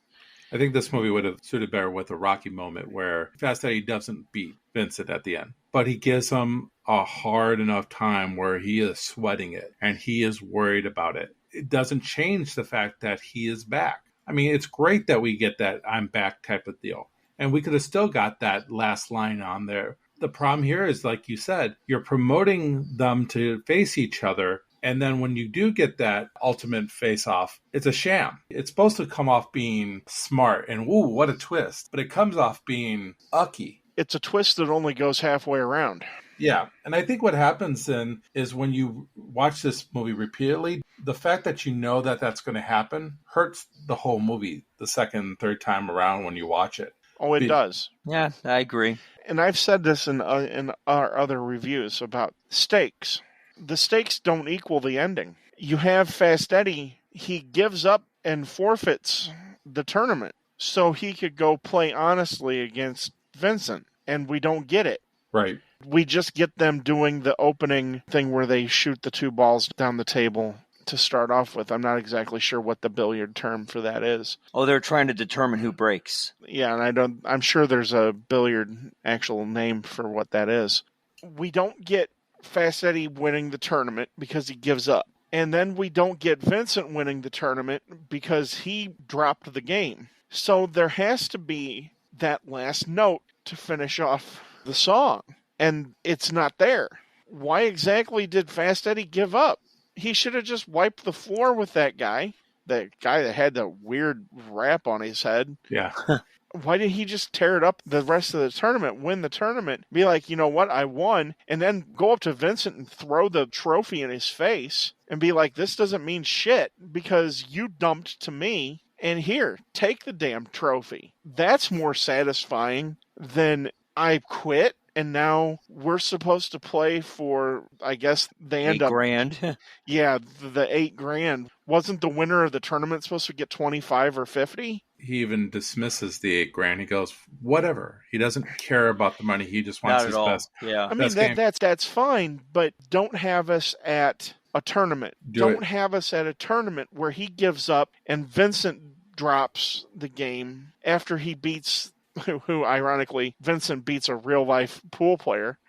I think this movie would have suited better with a Rocky moment where Fast Eddie doesn't beat Vincent at the end, but he gives him a hard enough time where he is sweating it and he is worried about it. It doesn't change the fact that he is back. I mean, it's great that we get that I'm back type of deal. And we could have still got that last line on there. The problem here is, like you said, you're promoting them to face each other. And then when you do get that ultimate face-off, it's a sham. It's supposed to come off being smart and, ooh, what a twist. But it comes off being ucky. It's a twist that only goes halfway around. Yeah. And I think what happens then is when you watch this movie repeatedly, the fact that you know that that's going to happen hurts the whole movie the second and third time around when you watch it. Oh, it does. Yeah, I agree. And I've said this in our other reviews about stakes. The stakes don't equal the ending. You have Fast Eddie, he gives up and forfeits the tournament so he could go play honestly against Vincent, and we don't get it. Right. We just get them doing the opening thing where they shoot the two balls down the table to start off with. I'm not exactly sure what the billiard term for that is. Oh, they're trying to determine who breaks. Yeah, and I'm sure there's a billiard actual name for what that is. We don't get Fast Eddie winning the tournament because he gives up. And then we don't get Vincent winning the tournament because he dropped the game. So there has to be that last note to finish off the song. And it's not there. Why exactly did Fast Eddie give up? He should have just wiped the floor with that guy. The guy that had the weird wrap on his head. Yeah. Why did he just tear it up the rest of the tournament, win the tournament, be like, you know what, I won, and then go up to Vincent and throw the trophy in his face and be like, this doesn't mean shit because you dumped to me, and here, take the damn trophy. That's more satisfying than I quit, and now we're supposed to play for, I guess they end up... $8,000. Yeah, the $8,000. Wasn't the winner of the tournament supposed to get 25 or 50? He even dismisses the $8,000. He goes, whatever. He doesn't care about the money. He just wants Not his at all. best. Yeah. I mean, that's fine, but don't have us at a tournament. Don't have us at a tournament where he gives up and Vincent drops the game after he beats, who ironically, Vincent beats a real-life pool player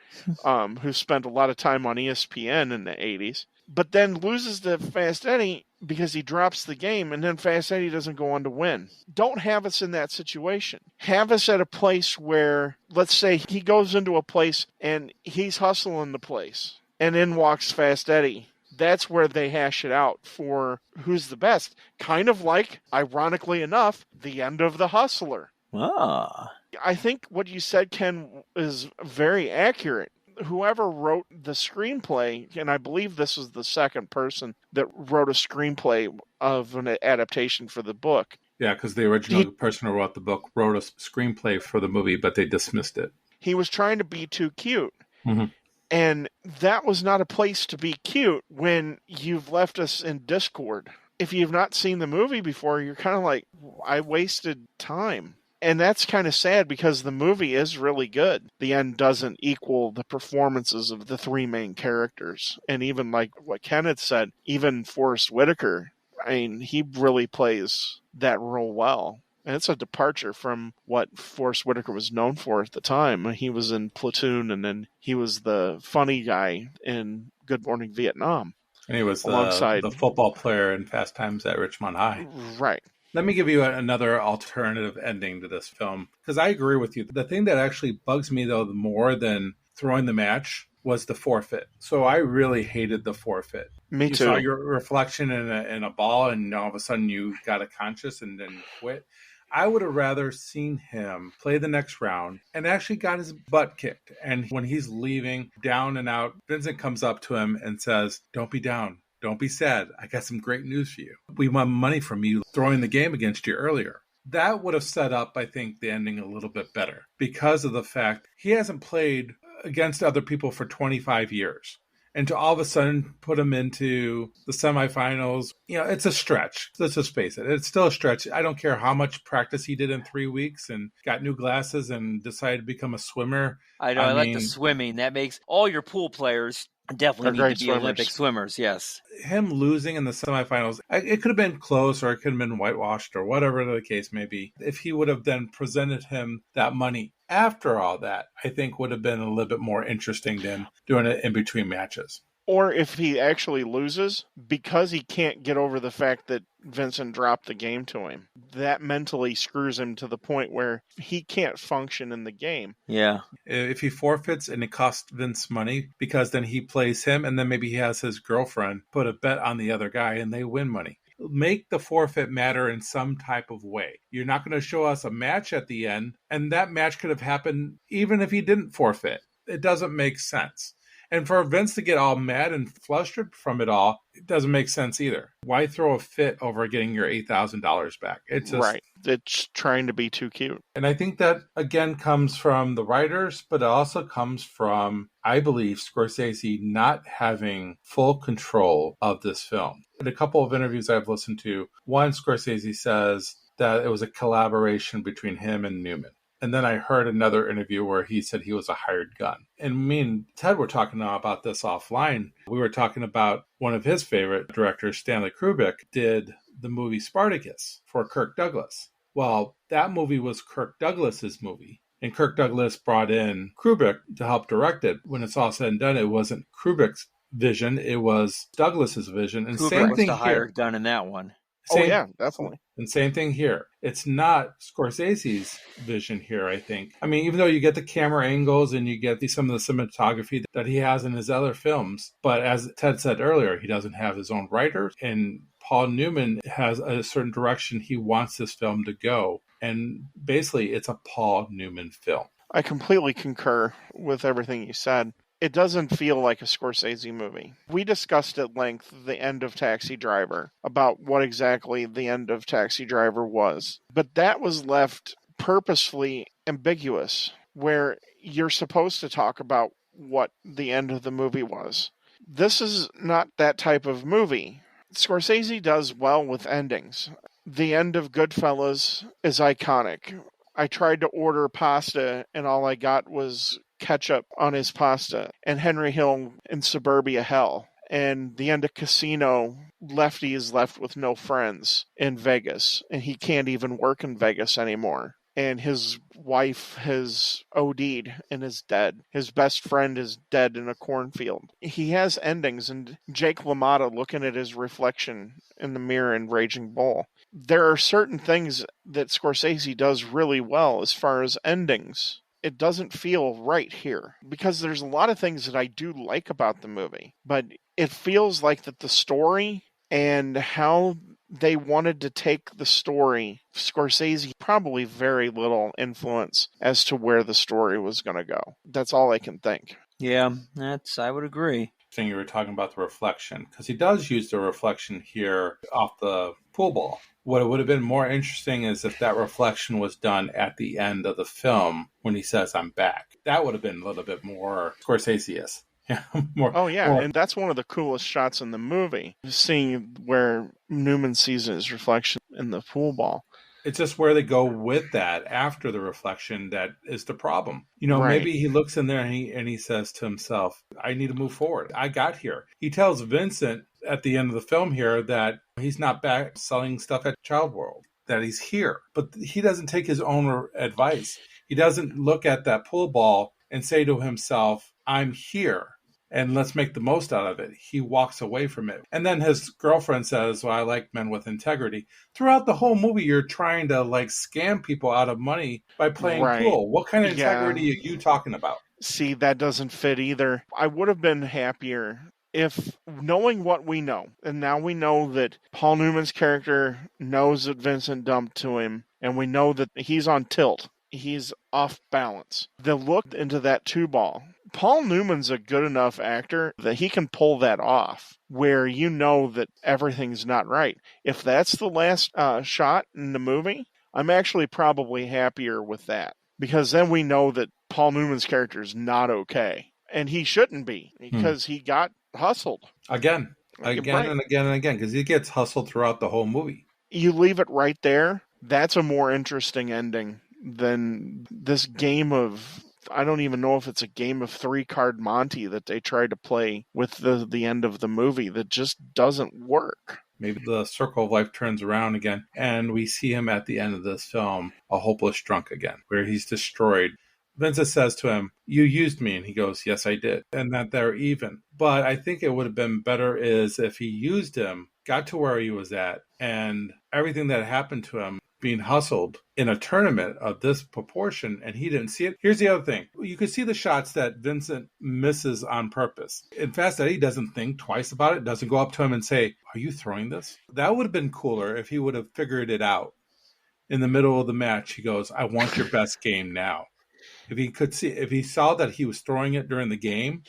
who spent a lot of time on ESPN in the 80s, but then loses to Fast Eddie because he drops the game, and then Fast Eddie doesn't go on to win. Don't have us in that situation. Have us at a place where, let's say, he goes into a place and he's hustling the place, and in walks Fast Eddie. That's where they hash it out for who's the best. Kind of like, ironically enough, the end of The Hustler. Ah. I think what you said, Ken, is very accurate. Whoever wrote the screenplay, and I believe this was the second person that wrote a screenplay of an adaptation for the book. Yeah, because the original person who wrote the book wrote a screenplay for the movie, but they dismissed it. He was trying to be too cute. Mm-hmm. And that was not a place to be cute when you've left us in discord. If you've not seen the movie before, you're kind of like, I wasted time. And that's kind of sad because the movie is really good. The end doesn't equal the performances of the three main characters. And even like what Kenneth said, even Forrest Whitaker, I mean, he really plays that role well. And it's a departure from what Forrest Whitaker was known for at the time. He was in Platoon, and then he was the funny guy in Good Morning Vietnam. And he was alongside the football player in Fast Times at Ridgemont High. Right. Let me give you another alternative ending to this film, because I agree with you. The thing that actually bugs me, though, more than throwing the match was the forfeit. So I really hated the forfeit. Me too. You saw your reflection in a ball, and all of a sudden you got a conscious and then quit. I would have rather seen him play the next round and actually got his butt kicked. And when he's leaving, down and out, Vincent comes up to him and says, "Don't be down. Don't be sad. I got some great news for you. We won money from you throwing the game against you earlier." That would have set up, I think, the ending a little bit better because of the fact he hasn't played against other people for 25 years. and to all of a sudden put him into the semifinals, it's a stretch. Let's just face it. It's still a stretch. I don't care how much practice he did in 3 weeks and got new glasses and decided to become a swimmer. I know. I like the swimming. That makes all your pool players definitely need to be Olympic swimmers. Yes. Him losing in the semifinals, it could have been close or it could have been whitewashed or whatever the case may be. If he would have then presented him that money after all that, I think would have been a little bit more interesting than doing it in between matches. Or if he actually loses because he can't get over the fact that Vincent dropped the game to him, that mentally screws him to the point where he can't function in the game. Yeah. If he forfeits and it costs Vince money, because then he plays him and then maybe he has his girlfriend put a bet on the other guy and they win money. Make the forfeit matter in some type of way. You're not going to show us a match at the end, and that match could have happened even if he didn't forfeit. It doesn't make sense. And for Vince to get all mad and flustered from it all, it doesn't make sense either. Why throw a fit over getting your $8,000 back? It's just, right. It's trying to be too cute. And I think that, again, comes from the writers, but it also comes from, I believe, Scorsese not having full control of this film. In a couple of interviews I've listened to, one, Scorsese says that it was a collaboration between him and Newman. And then I heard another interview where he said he was a hired gun. And me and Ted were talking about this offline. We were talking about one of his favorite directors, Stanley Kubrick, did the movie Spartacus for Kirk Douglas. Well, that movie was Kirk Douglas's movie. And Kirk Douglas brought in Kubrick to help direct it. When it's all said and done, it wasn't Kubrick's vision. It was Douglas's vision. And Kubrick same was thing the here. hired gun in that one. Yeah, definitely. And same thing here. It's not Scorsese's vision here, I think. I mean, even though you get the camera angles and you get some of the cinematography that he has in his other films, but as Ted said earlier, he doesn't have his own writers, and Paul Newman has a certain direction he wants this film to go. And basically, it's a Paul Newman film. I completely concur with everything you said. It doesn't feel like a Scorsese movie. We discussed at length the end of Taxi Driver, about what exactly the end of Taxi Driver was. But that was left purposefully ambiguous, where you're supposed to talk about what the end of the movie was. This is not that type of movie. Scorsese does well with endings. The end of Goodfellas is iconic. I tried to order pasta and all I got was ketchup on his pasta. And Henry Hill in Suburbia Hell. And the end of Casino, Lefty is left with no friends in Vegas. And he can't even work in Vegas anymore. And his wife has OD'd and is dead. His best friend is dead in a cornfield. He has endings, and Jake LaMotta looking at his reflection in the mirror in Raging Bull. There are certain things that Scorsese does really well as far as endings. It doesn't feel right here, because there's a lot of things that I do like about the movie, but it feels like that the story and how they wanted to take the story, Scorsese probably very little influence as to where the story was going to go. That's all I can think. Yeah, I would agree. You were talking about the reflection, because he does use the reflection here off the pool ball. What would have been more interesting is if that reflection was done at the end of the film when he says, "I'm back." That would have been a little bit more Scorsese-esque. Yeah, and that's one of the coolest shots in the movie, seeing where Newman sees his reflection in the pool ball. It's just where they go with that after the reflection that is the problem. Right. Maybe he looks in there and he says to himself, I need to move forward. I got here. He tells Vincent at the end of the film here that he's not back selling stuff at Child World, that he's here. But he doesn't take his own advice. He doesn't look at that pool ball and say to himself, I'm here, and let's make the most out of it. He walks away from it. And then his girlfriend says, well, I like men with integrity. Throughout the whole movie, you're trying to scam people out of money by playing pool. What kind of integrity are you talking about? See, that doesn't fit either. I would have been happier if, knowing what we know, and now we know that Paul Newman's character knows that Vincent dumped to him, and we know that he's on tilt. He's off balance. The look into that two ball. Paul Newman's a good enough actor that he can pull that off, where you know that everything's not right. If that's the last shot in the movie, I'm actually probably happier with that, because then we know that Paul Newman's character is not okay. And he shouldn't be, because he got hustled. Again, Right. and again and again, because he gets hustled throughout the whole movie. You leave it right there. That's a more interesting ending than this game of, I don't even know if it's a game of 3-card Monty that they try to play with the end of the movie that just doesn't work. Maybe the circle of life turns around again, and we see him at the end of this film, a hopeless drunk again, where he's destroyed. Vincent says to him, "You used me," and he goes, "Yes, I did," and that they're even. But I think it would have been better is if he used him, got to where he was at, and everything that happened to him being hustled in a tournament of this proportion, and he didn't see it. Here's the other thing. You could see the shots that Vincent misses on purpose. In Fast Eddie doesn't think twice about it, doesn't go up to him and say, "Are you throwing this?" That would have been cooler if he would have figured it out. In the middle of the match, he goes, "I want your best game now." If he saw that he was throwing it during the game,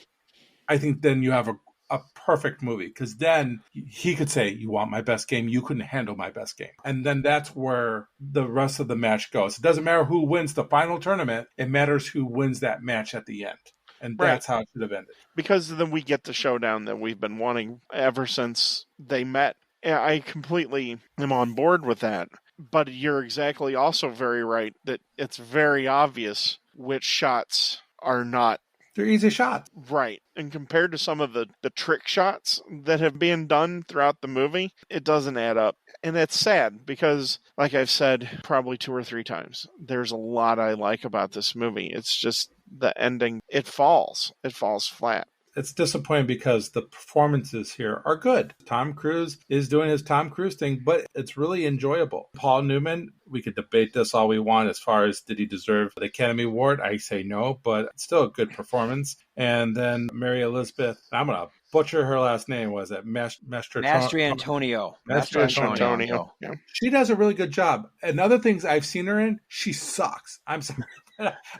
I think then you have a perfect movie, because then he could say, "You want my best game? You couldn't handle my best game." And then that's where the rest of the match goes. It doesn't matter who wins the final tournament. It matters who wins that match at the end. And that's how it should have ended. Because then we get the showdown that we've been wanting ever since they met. I completely am on board with that. But you're exactly also very right that it's very obvious which shots are not. They're easy shots. Right. And compared to some of the trick shots that have been done throughout the movie, it doesn't add up. And it's sad because, like I've said probably 2 or 3 times, there's a lot I like about this movie. It's just the ending, it falls flat. It's disappointing because the performances here are good. Tom Cruise is doing his Tom Cruise thing, but it's really enjoyable. Paul Newman, we could debate this all we want as far as did he deserve the Academy Award? I say no, but it's still a good performance. And then Mary Elizabeth, I'm going to butcher her last name, was it? Mastrantonio. Mastrantonio. Yeah. She does a really good job. And other things I've seen her in, she sucks. I'm sorry.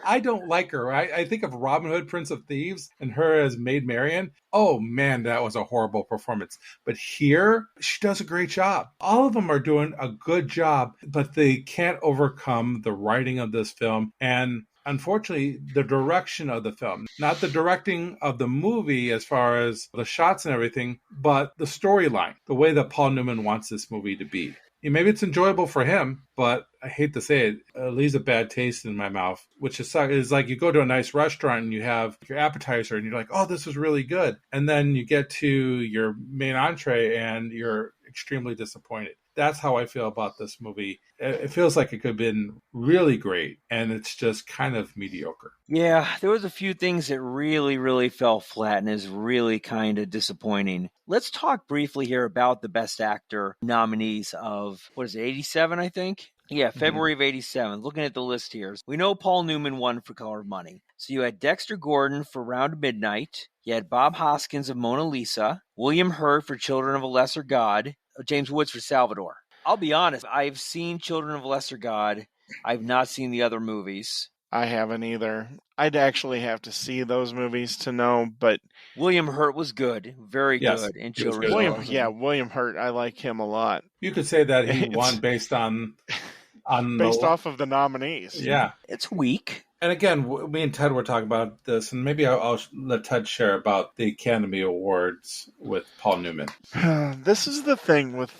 I don't like her. I think of Robin Hood, Prince of Thieves, and her as Maid Marian. Oh, man, that was a horrible performance. But here, she does a great job. All of them are doing a good job, but they can't overcome the writing of this film and, unfortunately, the direction of the film. Not the directing of the movie as far as the shots and everything, but the storyline, the way that Paul Newman wants this movie to be. Maybe it's enjoyable for him, but I hate to say it leaves a bad taste in my mouth, which is like you go to a nice restaurant and you have your appetizer and you're like, "Oh, this is really good." And then you get to your main entree and you're extremely disappointed. That's how I feel about this movie. It feels like it could have been really great, and it's just kind of mediocre. Yeah, there was a few things that really, really fell flat and is really kind of disappointing. Let's talk briefly here about the Best Actor nominees of, 87, I think? Yeah, February of 87. Looking at the list here, we know Paul Newman won for Color of Money. So you had Dexter Gordon for Round Midnight. You had Bob Hoskins of Mona Lisa. William Hurt for Children of a Lesser God. James Woods for Salvador. I'll be honest, I've seen Children of a Lesser God. I've not seen the other movies. I haven't either. I'd actually have to see those movies to know, but William Hurt was good, very good in Children. William Hurt, I like him a lot. You could say that he won based off of the nominees. Yeah, it's weak. And again, me and Ted were talking about this, and maybe I'll let Ted share about the Academy Awards with Paul Newman. This is the thing with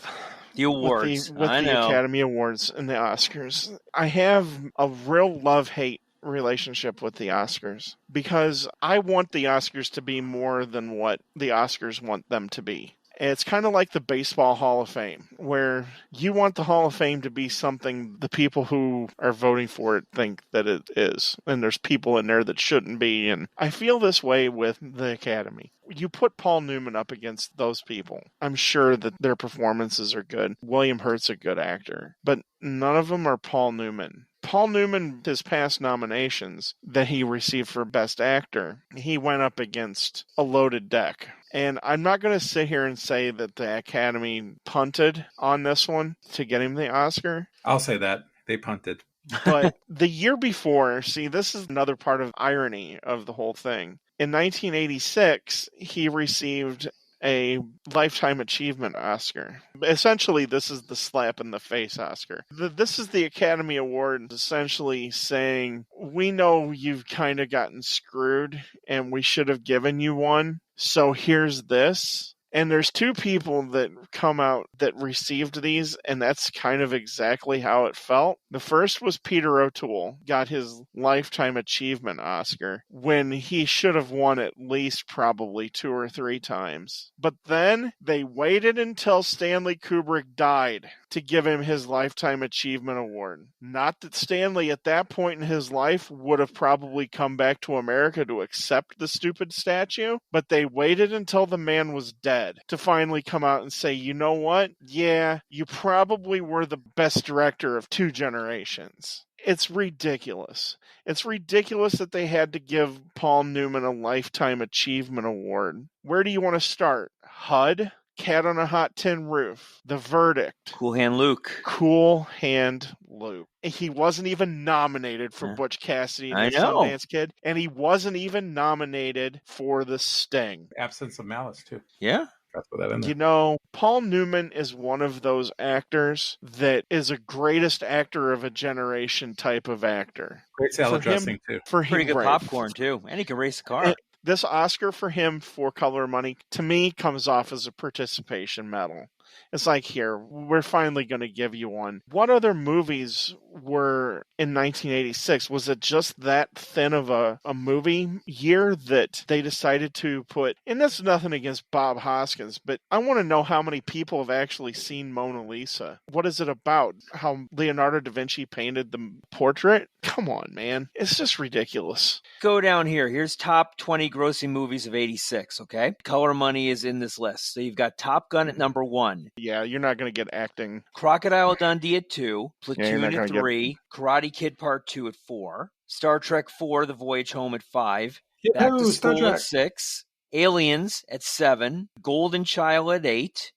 the awards, with the Academy Awards and the Oscars. I have a real love-hate relationship with the Oscars because I want the Oscars to be more than what the Oscars want them to be. It's kind of like the Baseball Hall of Fame, where you want the Hall of Fame to be something the people who are voting for it think that it is. And there's people in there that shouldn't be. And I feel this way with the Academy. You put Paul Newman up against those people, I'm sure that their performances are good. William Hurt's a good actor, but none of them are Paul Newman. Paul Newman, his past nominations that he received for Best Actor, he went up against a loaded deck. And I'm not going to sit here and say that the Academy punted on this one to get him the Oscar. I'll say that. They punted. But the year before, see, this is another part of irony of the whole thing. In 1986, he received a Lifetime Achievement Oscar. Essentially, this is the slap in the face Oscar. This is the Academy Award essentially saying, we know you've kind of gotten screwed and we should have given you one, so here's this. And there's two people that come out that received these, and that's kind of exactly how it felt. The first was Peter O'Toole, got his Lifetime Achievement Oscar when he should have won at least probably 2 or 3 times. But then they waited until Stanley Kubrick died to give him his Lifetime Achievement Award. Not that Stanley at that point in his life would have probably come back to America to accept the stupid statue, but they waited until the man was dead to finally come out and say, you know what? Yeah, you probably were the best director of 2 generations. It's ridiculous. It's ridiculous that they had to give Paul Newman a Lifetime Achievement Award. Where do you want to start? HUD? Cat on a Hot Tin Roof? The Verdict? Cool Hand Luke. Cool Hand Luke. He wasn't even nominated for Butch Cassidy and the Sundance Kid, and he wasn't even nominated for The Sting. Absence of Malice, too. Yeah. That's what that in there. You know, Paul Newman is one of those actors that is a greatest actor of a generation type of actor. Great salad dressing, too. Pretty good popcorn, too. And he can race a car. This Oscar for him for Color Money, to me, comes off as a participation medal. It's like, here, we're finally going to give you one. What other movies were in 1986? Was it just that thin of a movie year that they decided to put, and that's nothing against Bob Hoskins, but I want to know how many people have actually seen Mona Lisa. What is it about? How Leonardo da Vinci painted the portrait? Come on, man. It's just ridiculous. Go down here. Here's top 20 grossing movies of 86, okay? Color Money is in this list. So you've got Top Gun at number 1. Yeah, you're not going to get acting. Crocodile Dundee at 2. Platoon at 3. Karate Kid Part 2 at 4. Star Trek 4, The Voyage Home at 5. Back to School at 6. Aliens at 7. Golden Child at 8.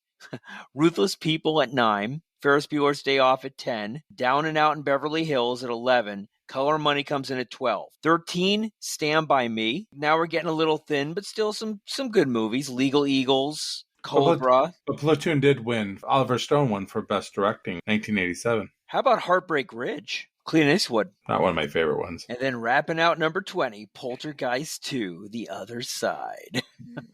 Ruthless People at 9. Ferris Bueller's Day Off at 10. Down and Out in Beverly Hills at 11. Color Money comes in at 12. 13, Stand By Me. Now we're getting a little thin, but still some good movies. Legal Eagles, Cobra. But Platoon did win. Oliver Stone won for Best Directing, 1987. How about Heartbreak Ridge? Clint Eastwood. Not one of my favorite ones. And then wrapping out number 20, Poltergeist 2, The Other Side.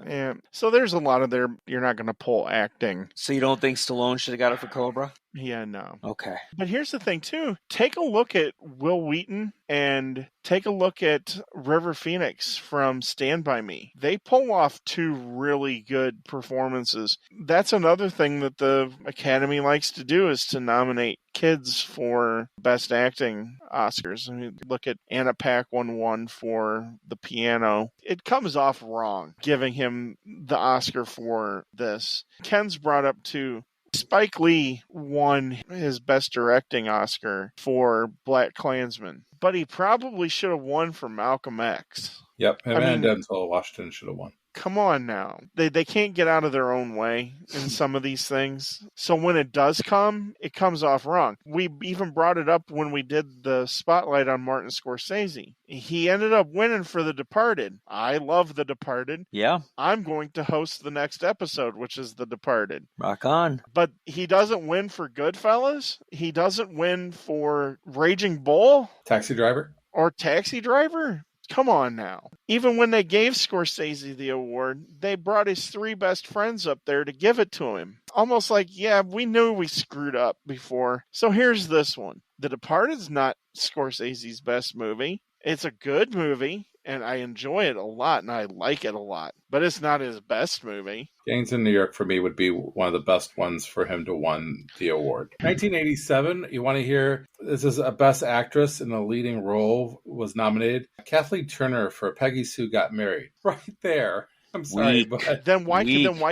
Yeah. So there's a lot of there. You're not going to pull acting. So you don't think Stallone should have got it for Cobra? Yeah, no. Okay. But here's the thing, too. Take a look at Will Wheaton and take a look at River Phoenix from Stand By Me. They pull off 2 really good performances. That's another thing that the Academy likes to do, is to nominate kids for Best Acting Oscars. I mean, look at Anna Paquin won for The Piano. It comes off wrong, giving him the Oscar for this. Ken's brought up, too, Spike Lee won his Best Directing Oscar for Black Klansman, but he probably should have won for Malcolm X. Yep, him and Denzel Washington should have won. Come on now. They can't get out of their own way in some of these things. So when it does come, it comes off wrong. We even brought it up when we did the spotlight on Martin Scorsese. He ended up winning for The Departed. I love The Departed. Yeah. I'm going to host the next episode, which is The Departed. Rock on. But he doesn't win for Goodfellas. He doesn't win for Raging Bull. Taxi Driver? Or Taxi Driver. Come on now. Even when they gave Scorsese the award, they brought his 3 best friends up there to give it to him. Almost like, yeah, we knew we screwed up before. So here's this one. The Departed's not Scorsese's best movie. It's a good movie, and I enjoy it a lot, and I like it a lot. But it's not his best movie. Gangs in New York, for me, would be one of the best ones for him to win the award. 1987, you want to hear, this is a Best Actress in a Leading Role was nominated. Kathleen Turner for Peggy Sue Got Married. Right there. I'm sorry, but then why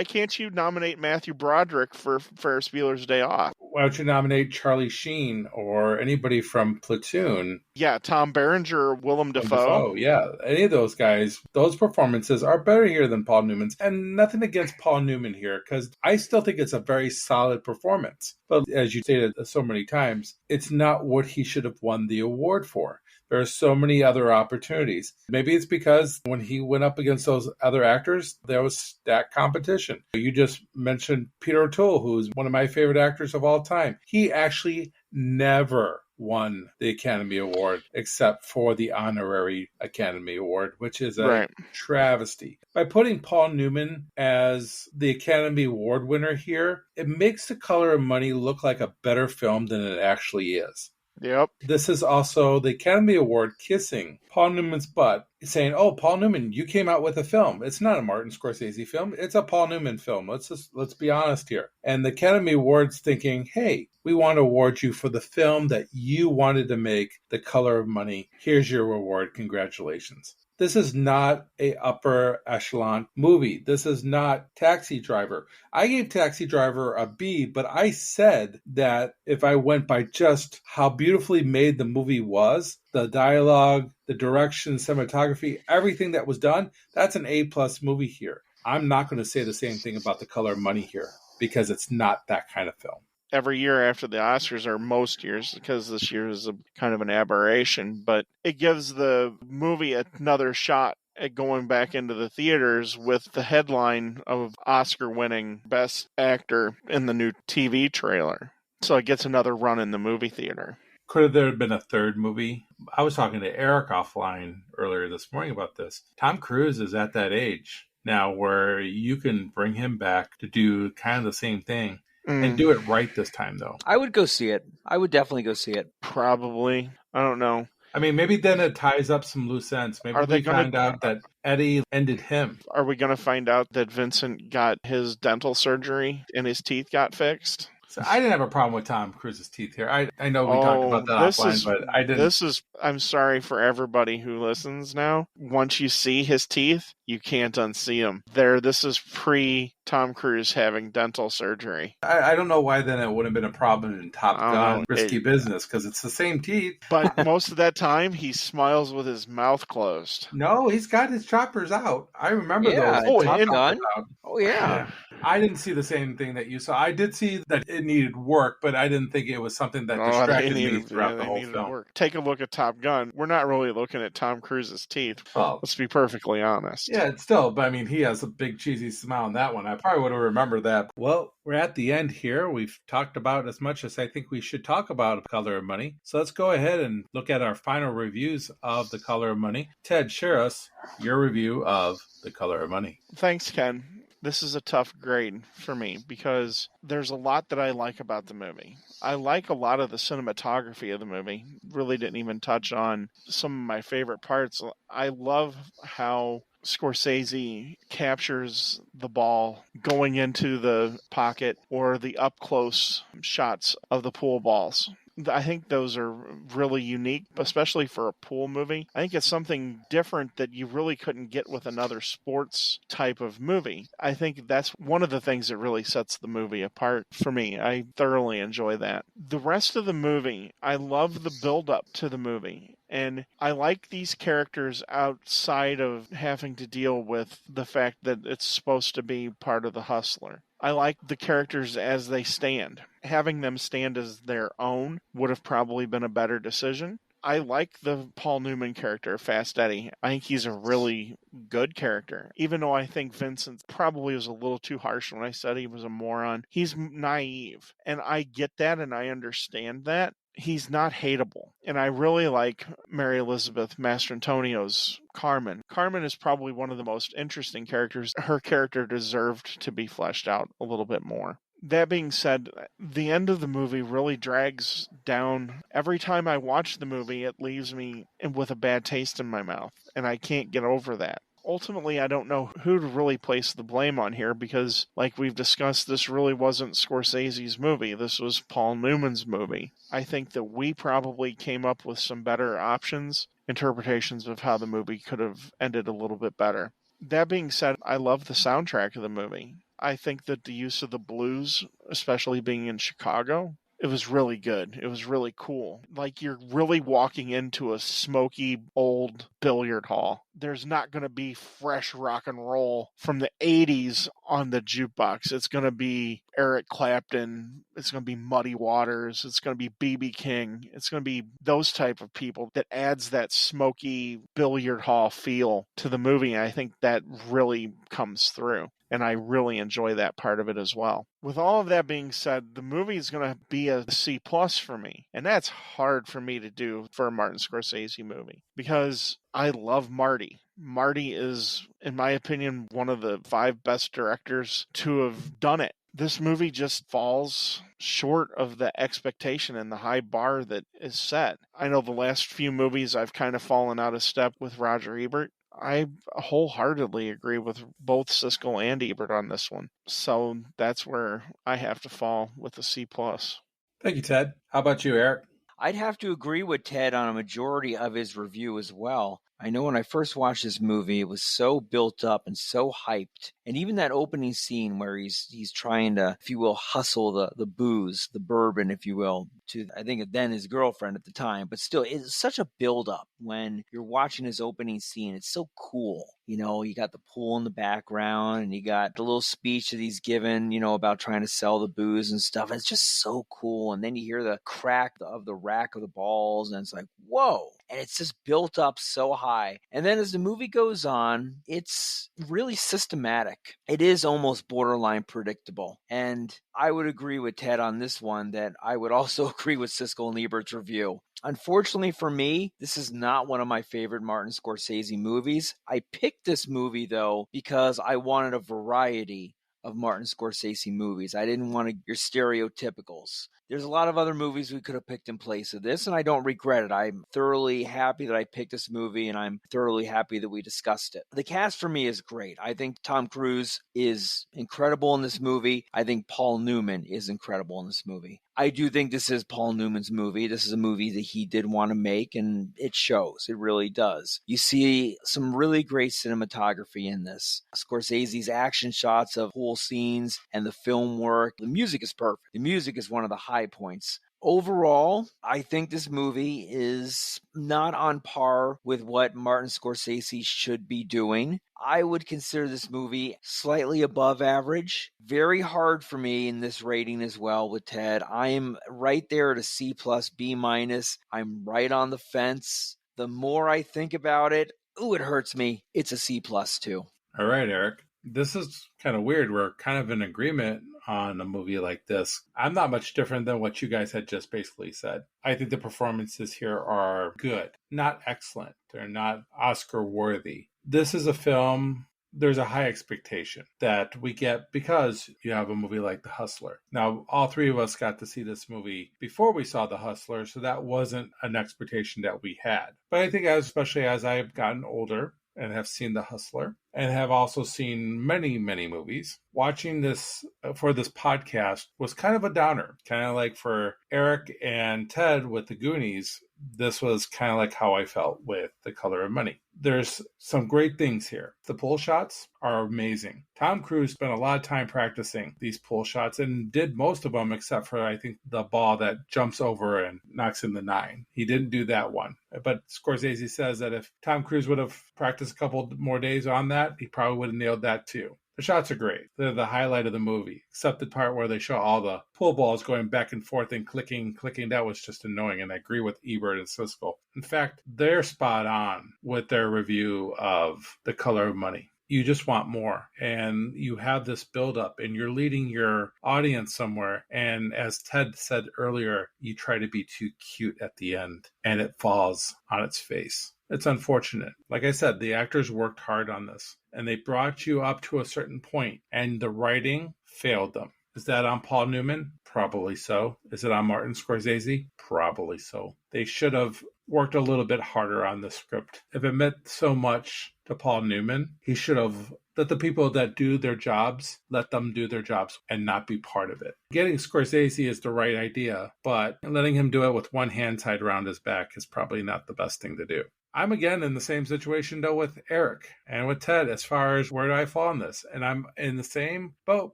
can't you nominate Matthew Broderick for Ferris Bueller's Day Off? Why don't you nominate Charlie Sheen or anybody from Platoon? Yeah, Tom Berenger or Willem Dafoe. Yeah, any of those guys, those performances are better here than Paul Newman's. And nothing against Paul Newman here, because I still think it's a very solid performance. But as you stated so many times, it's not what he should have won the award for. There are so many other opportunities. Maybe it's because when he went up against those other actors, there was stacked competition. You just mentioned Peter O'Toole, who's one of my favorite actors of all time. He actually never won the Academy Award except for the honorary Academy Award, which is a Right. travesty. By putting Paul Newman as the Academy Award winner here, it makes The Color of Money look like a better film than it actually is. Yep. This is also the Academy Award kissing Paul Newman's butt, saying, "Oh, Paul Newman, you came out with a film. It's not a Martin Scorsese film. It's a Paul Newman film. Let's be honest here." And the Academy Awards thinking, "Hey, we want to award you for the film that you wanted to make, The Color of Money. Here's your reward. Congratulations." This is not a upper echelon movie. This is not Taxi Driver. I gave Taxi Driver a B, but I said that if I went by just how beautifully made the movie was, the dialogue, the direction, cinematography, everything that was done, that's an A-plus movie here. I'm not going to say the same thing about The Color of Money here because it's not that kind of film. Every year after the Oscars, or most years, because this year is a kind of an aberration, but it gives the movie another shot at going back into the theaters with the headline of Oscar-winning Best Actor in the new TV trailer. So it gets another run in the movie theater. Could there have been a third movie? I was talking to Eric offline earlier this morning about this. Tom Cruise is at that age now where you can bring him back to do kind of the same thing. And do it right this time, though. I would go see it. I would definitely go see it. Probably. I don't know. I mean, maybe then it ties up some loose ends. Maybe we find out that Eddie ended him. Are we going to find out that Vincent got his dental surgery and his teeth got fixed? So I didn't have a problem with Tom Cruise's teeth here. I know we talked about that offline, but I didn't. I'm sorry for everybody who listens now. Once you see his teeth, you can't unsee them. This is pre-Tom Cruise having dental surgery. I don't know why then it would have been a problem in Top Gun, Risky Business, because it's the same teeth. But most of that time, he smiles with his mouth closed. No, he's got his choppers out. I remember those. Top Gun. Oh, yeah. I didn't see the same thing that you saw. I did see that it needed work, but I didn't think it was something that distracted me throughout the whole film. Work. Take a look at Top Gun. We're not really looking at Tom Cruise's teeth. Oh. Let's be perfectly honest. Yeah, it's still, but I mean, he has a big cheesy smile in that one. I probably would have remembered that. Well, we're at the end here. We've talked about as much as I think we should talk about Color of Money. So let's go ahead and look at our final reviews of The Color of Money. Ted, share us your review of The Color of Money. Thanks, Ken. This is a tough grade for me because there's a lot that I like about the movie. I like a lot of the cinematography of the movie. Really didn't even touch on some of my favorite parts. I love how Scorsese captures the ball going into the pocket or the up-close shots of the pool balls. I think those are really unique, especially for a pool movie. I think it's something different that you really couldn't get with another sports type of movie. I think that's one of the things that really sets the movie apart for me. I thoroughly enjoy that. The rest of the movie, I love the build-up to the movie. And I like these characters outside of having to deal with the fact that it's supposed to be part of the Hustler. I like the characters as they stand. Having them stand as their own would have probably been a better decision. I like the Paul Newman character, Fast Eddie. I think he's a really good character. Even though I think Vincent probably was a little too harsh when I said he was a moron. He's naive. And I get that and I understand that. He's not hateable. And I really like Mary Elizabeth Mastrantonio's Carmen. Carmen is probably one of the most interesting characters. Her character deserved to be fleshed out a little bit more. That being said, the end of the movie really drags down. Every time I watch the movie, it leaves me with a bad taste in my mouth, and I can't get over that. Ultimately, I don't know who to really place the blame on here because, like we've discussed, this really wasn't Scorsese's movie. This was Paul Newman's movie. I think that we probably came up with some better options, interpretations of how the movie could have ended a little bit better. That being said, I love the soundtrack of the movie. I think that the use of the blues, especially being in Chicago, it was really good. It was really cool. Like you're really walking into a smoky old billiard hall. There's not going to be fresh rock and roll from the 80s on the jukebox. It's going to be Eric Clapton. It's going to be Muddy Waters. It's going to be B.B. King. It's going to be those type of people that adds that smoky billiard hall feel to the movie. And I think that really comes through. And I really enjoy that part of it as well. With all of that being said, the movie is going to be a C+ for me. And that's hard for me to do for a Martin Scorsese movie because I love Marty. Marty is, in my opinion, one of the 5 best directors to have done it. This movie just falls short of the expectation and the high bar that is set. I know the last few movies I've kind of fallen out of step with Roger Ebert. I wholeheartedly agree with both Siskel and Ebert on this one. So that's where I have to fall with a C+. Thank you, Ted. How about you, Eric? I'd have to agree with Ted on a majority of his review as well. I know when I first watched this movie, it was so built up and so hyped. And even that opening scene where he's trying to, if you will, hustle the booze, the bourbon, if you will, to, I think then his girlfriend at the time. But still, it's such a build-up when you're watching his opening scene. It's so cool. You know, you got the pool in the background and you got the little speech that he's given, you know, about trying to sell the booze and stuff. And it's just so cool. And then you hear the crack of the rack of the balls and it's like, whoa. And it's just built up so high. And then as the movie goes on, it's really systematic. It is almost borderline predictable. And I would agree with Ted on this one that I would also agree with Siskel and Ebert's review. Unfortunately for me, this is not one of my favorite Martin Scorsese movies. I picked this movie, though, because I wanted a variety of Martin Scorsese movies. I didn't want your stereotypicals. There's a lot of other movies we could have picked in place of this, and I don't regret it. I'm thoroughly happy that I picked this movie, and I'm thoroughly happy that we discussed it. The cast for me is great. I think Tom Cruise is incredible in this movie. I think Paul Newman is incredible in this movie. I do think this is Paul Newman's movie. This is a movie that he did want to make, and it shows. It really does. You see some really great cinematography in this. Scorsese's action shots of pool scenes and the film work. The music is perfect. The music is one of the high points. Overall, I think this movie is not on par with what Martin Scorsese should be doing. I would consider this movie slightly above average. Very hard for me in this rating as well with Ted. I am right there at a C+, B-. I'm right on the fence. The more I think about it, it hurts me. It's a C+ too. All right, Eric. This is kind of weird. We're kind of in agreement on a movie like this. I'm not much different than what you guys had just basically said. I think the performances here are good, not excellent. They're not Oscar worthy. This is a film, there's a high expectation that we get because you have a movie like The Hustler. Now, all 3 of us got to see this movie before we saw The Hustler, so that wasn't an expectation that we had. But I think especially as I've gotten older and have seen The Hustler and have also seen many, many movies, watching this for this podcast was kind of a downer. Kind of like for Eric and Ted with The Goonies, this was kind of like how I felt with The Color of Money. There's some great things here. The pull shots are amazing. Tom Cruise spent a lot of time practicing these pull shots and did most of them except for, I think, the ball that jumps over and knocks in the 9. He didn't do that one. But Scorsese says that if Tom Cruise would have practiced a couple more days on that, he probably would have nailed that too. The shots are great. They're the highlight of the movie, except the part where they show all the pool balls going back and forth and clicking. That was just annoying, and I agree with Ebert and Siskel. In fact, they're spot on with their review of The Color of Money. You just want more, and you have this buildup, and you're leading your audience somewhere, and as Ted said earlier, you try to be too cute at the end, and it falls on its face. It's unfortunate. Like I said, the actors worked hard on this, and they brought you up to a certain point, and the writing failed them. Is that on Paul Newman? Probably so. Is it on Martin Scorsese? Probably so. They should have worked a little bit harder on the script. If it meant so much to Paul Newman, he should have let the people that do their jobs, let them do their jobs and not be part of it. Getting Scorsese is the right idea, but letting him do it with one hand tied around his back is probably not the best thing to do. I'm again in the same situation though with Eric and with Ted as far as where do I fall in this. And I'm in the same boat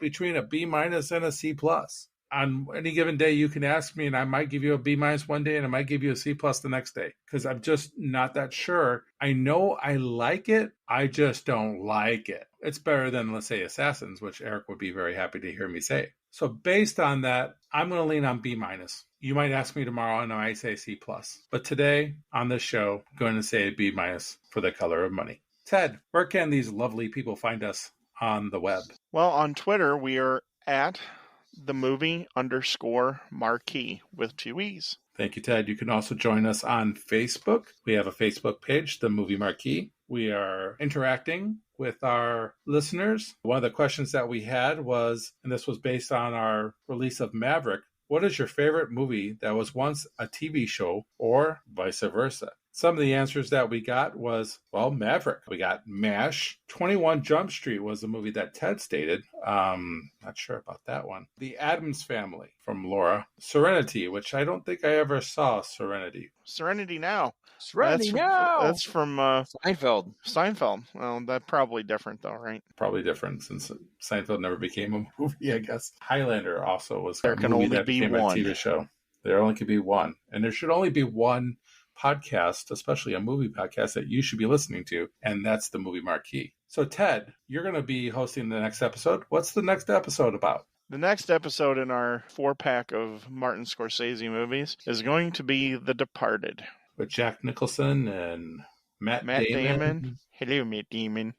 between a B- and a C+. on any given day, you can ask me, and I might give you a B- one day, and I might give you a C+ the next day, because I'm just not that sure. I know I like it. I just don't like it. It's better than, let's say, Assassins, which Eric would be very happy to hear me say. So based on that, I'm going to lean on B-. You might ask me tomorrow, and I might say C+. But today, on this show, I'm going to say B- for The Color of Money. Ted, where can these lovely people find us on the web? Well, on Twitter, we are at the movie_marquee with 2 E's. Thank you, Ted. You can also join us on Facebook. We have a Facebook page, The Movie Marquee. We are interacting with our listeners. One of the questions that we had was, and this was based on our release of Maverick, what is your favorite movie that was once a TV show, or vice versa? Some of the answers that we got was, well, Maverick. We got MASH. 21 Jump Street was the movie that Ted stated. Not sure about that one. The Addams Family from Laura. Serenity, which I don't think I ever saw Serenity. Serenity Now. Serenity Now! That's from Seinfeld. Seinfeld. Well, that's probably different, though, right? Probably different, since Seinfeld never became a movie, I guess. Highlander also was There a can movie only that be became one. a TV show. There only could be one. And there should only be one podcast, especially a movie podcast, that you should be listening to, and that's the Movie Marquee. So, Ted, you're going to be hosting the next episode. What's the next episode about? The next episode in our 4-pack of Martin Scorsese movies is going to be The Departed. With Jack Nicholson and Matt Damon. Hello, Matt Damon.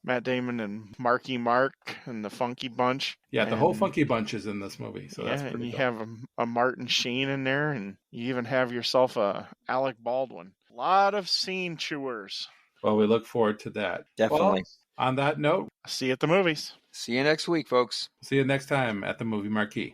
Matt Damon and Marky Mark and the Funky Bunch. Yeah, the whole Funky Bunch is in this movie, so that's pretty and you cool. have a Martin Sheen in there, and you even have yourself a Alec Baldwin. A lot of scene chewers. Well, we look forward to that. Definitely. Well, on that note, See you at the movies. See you next week, folks. see you next time at the Movie Marquee.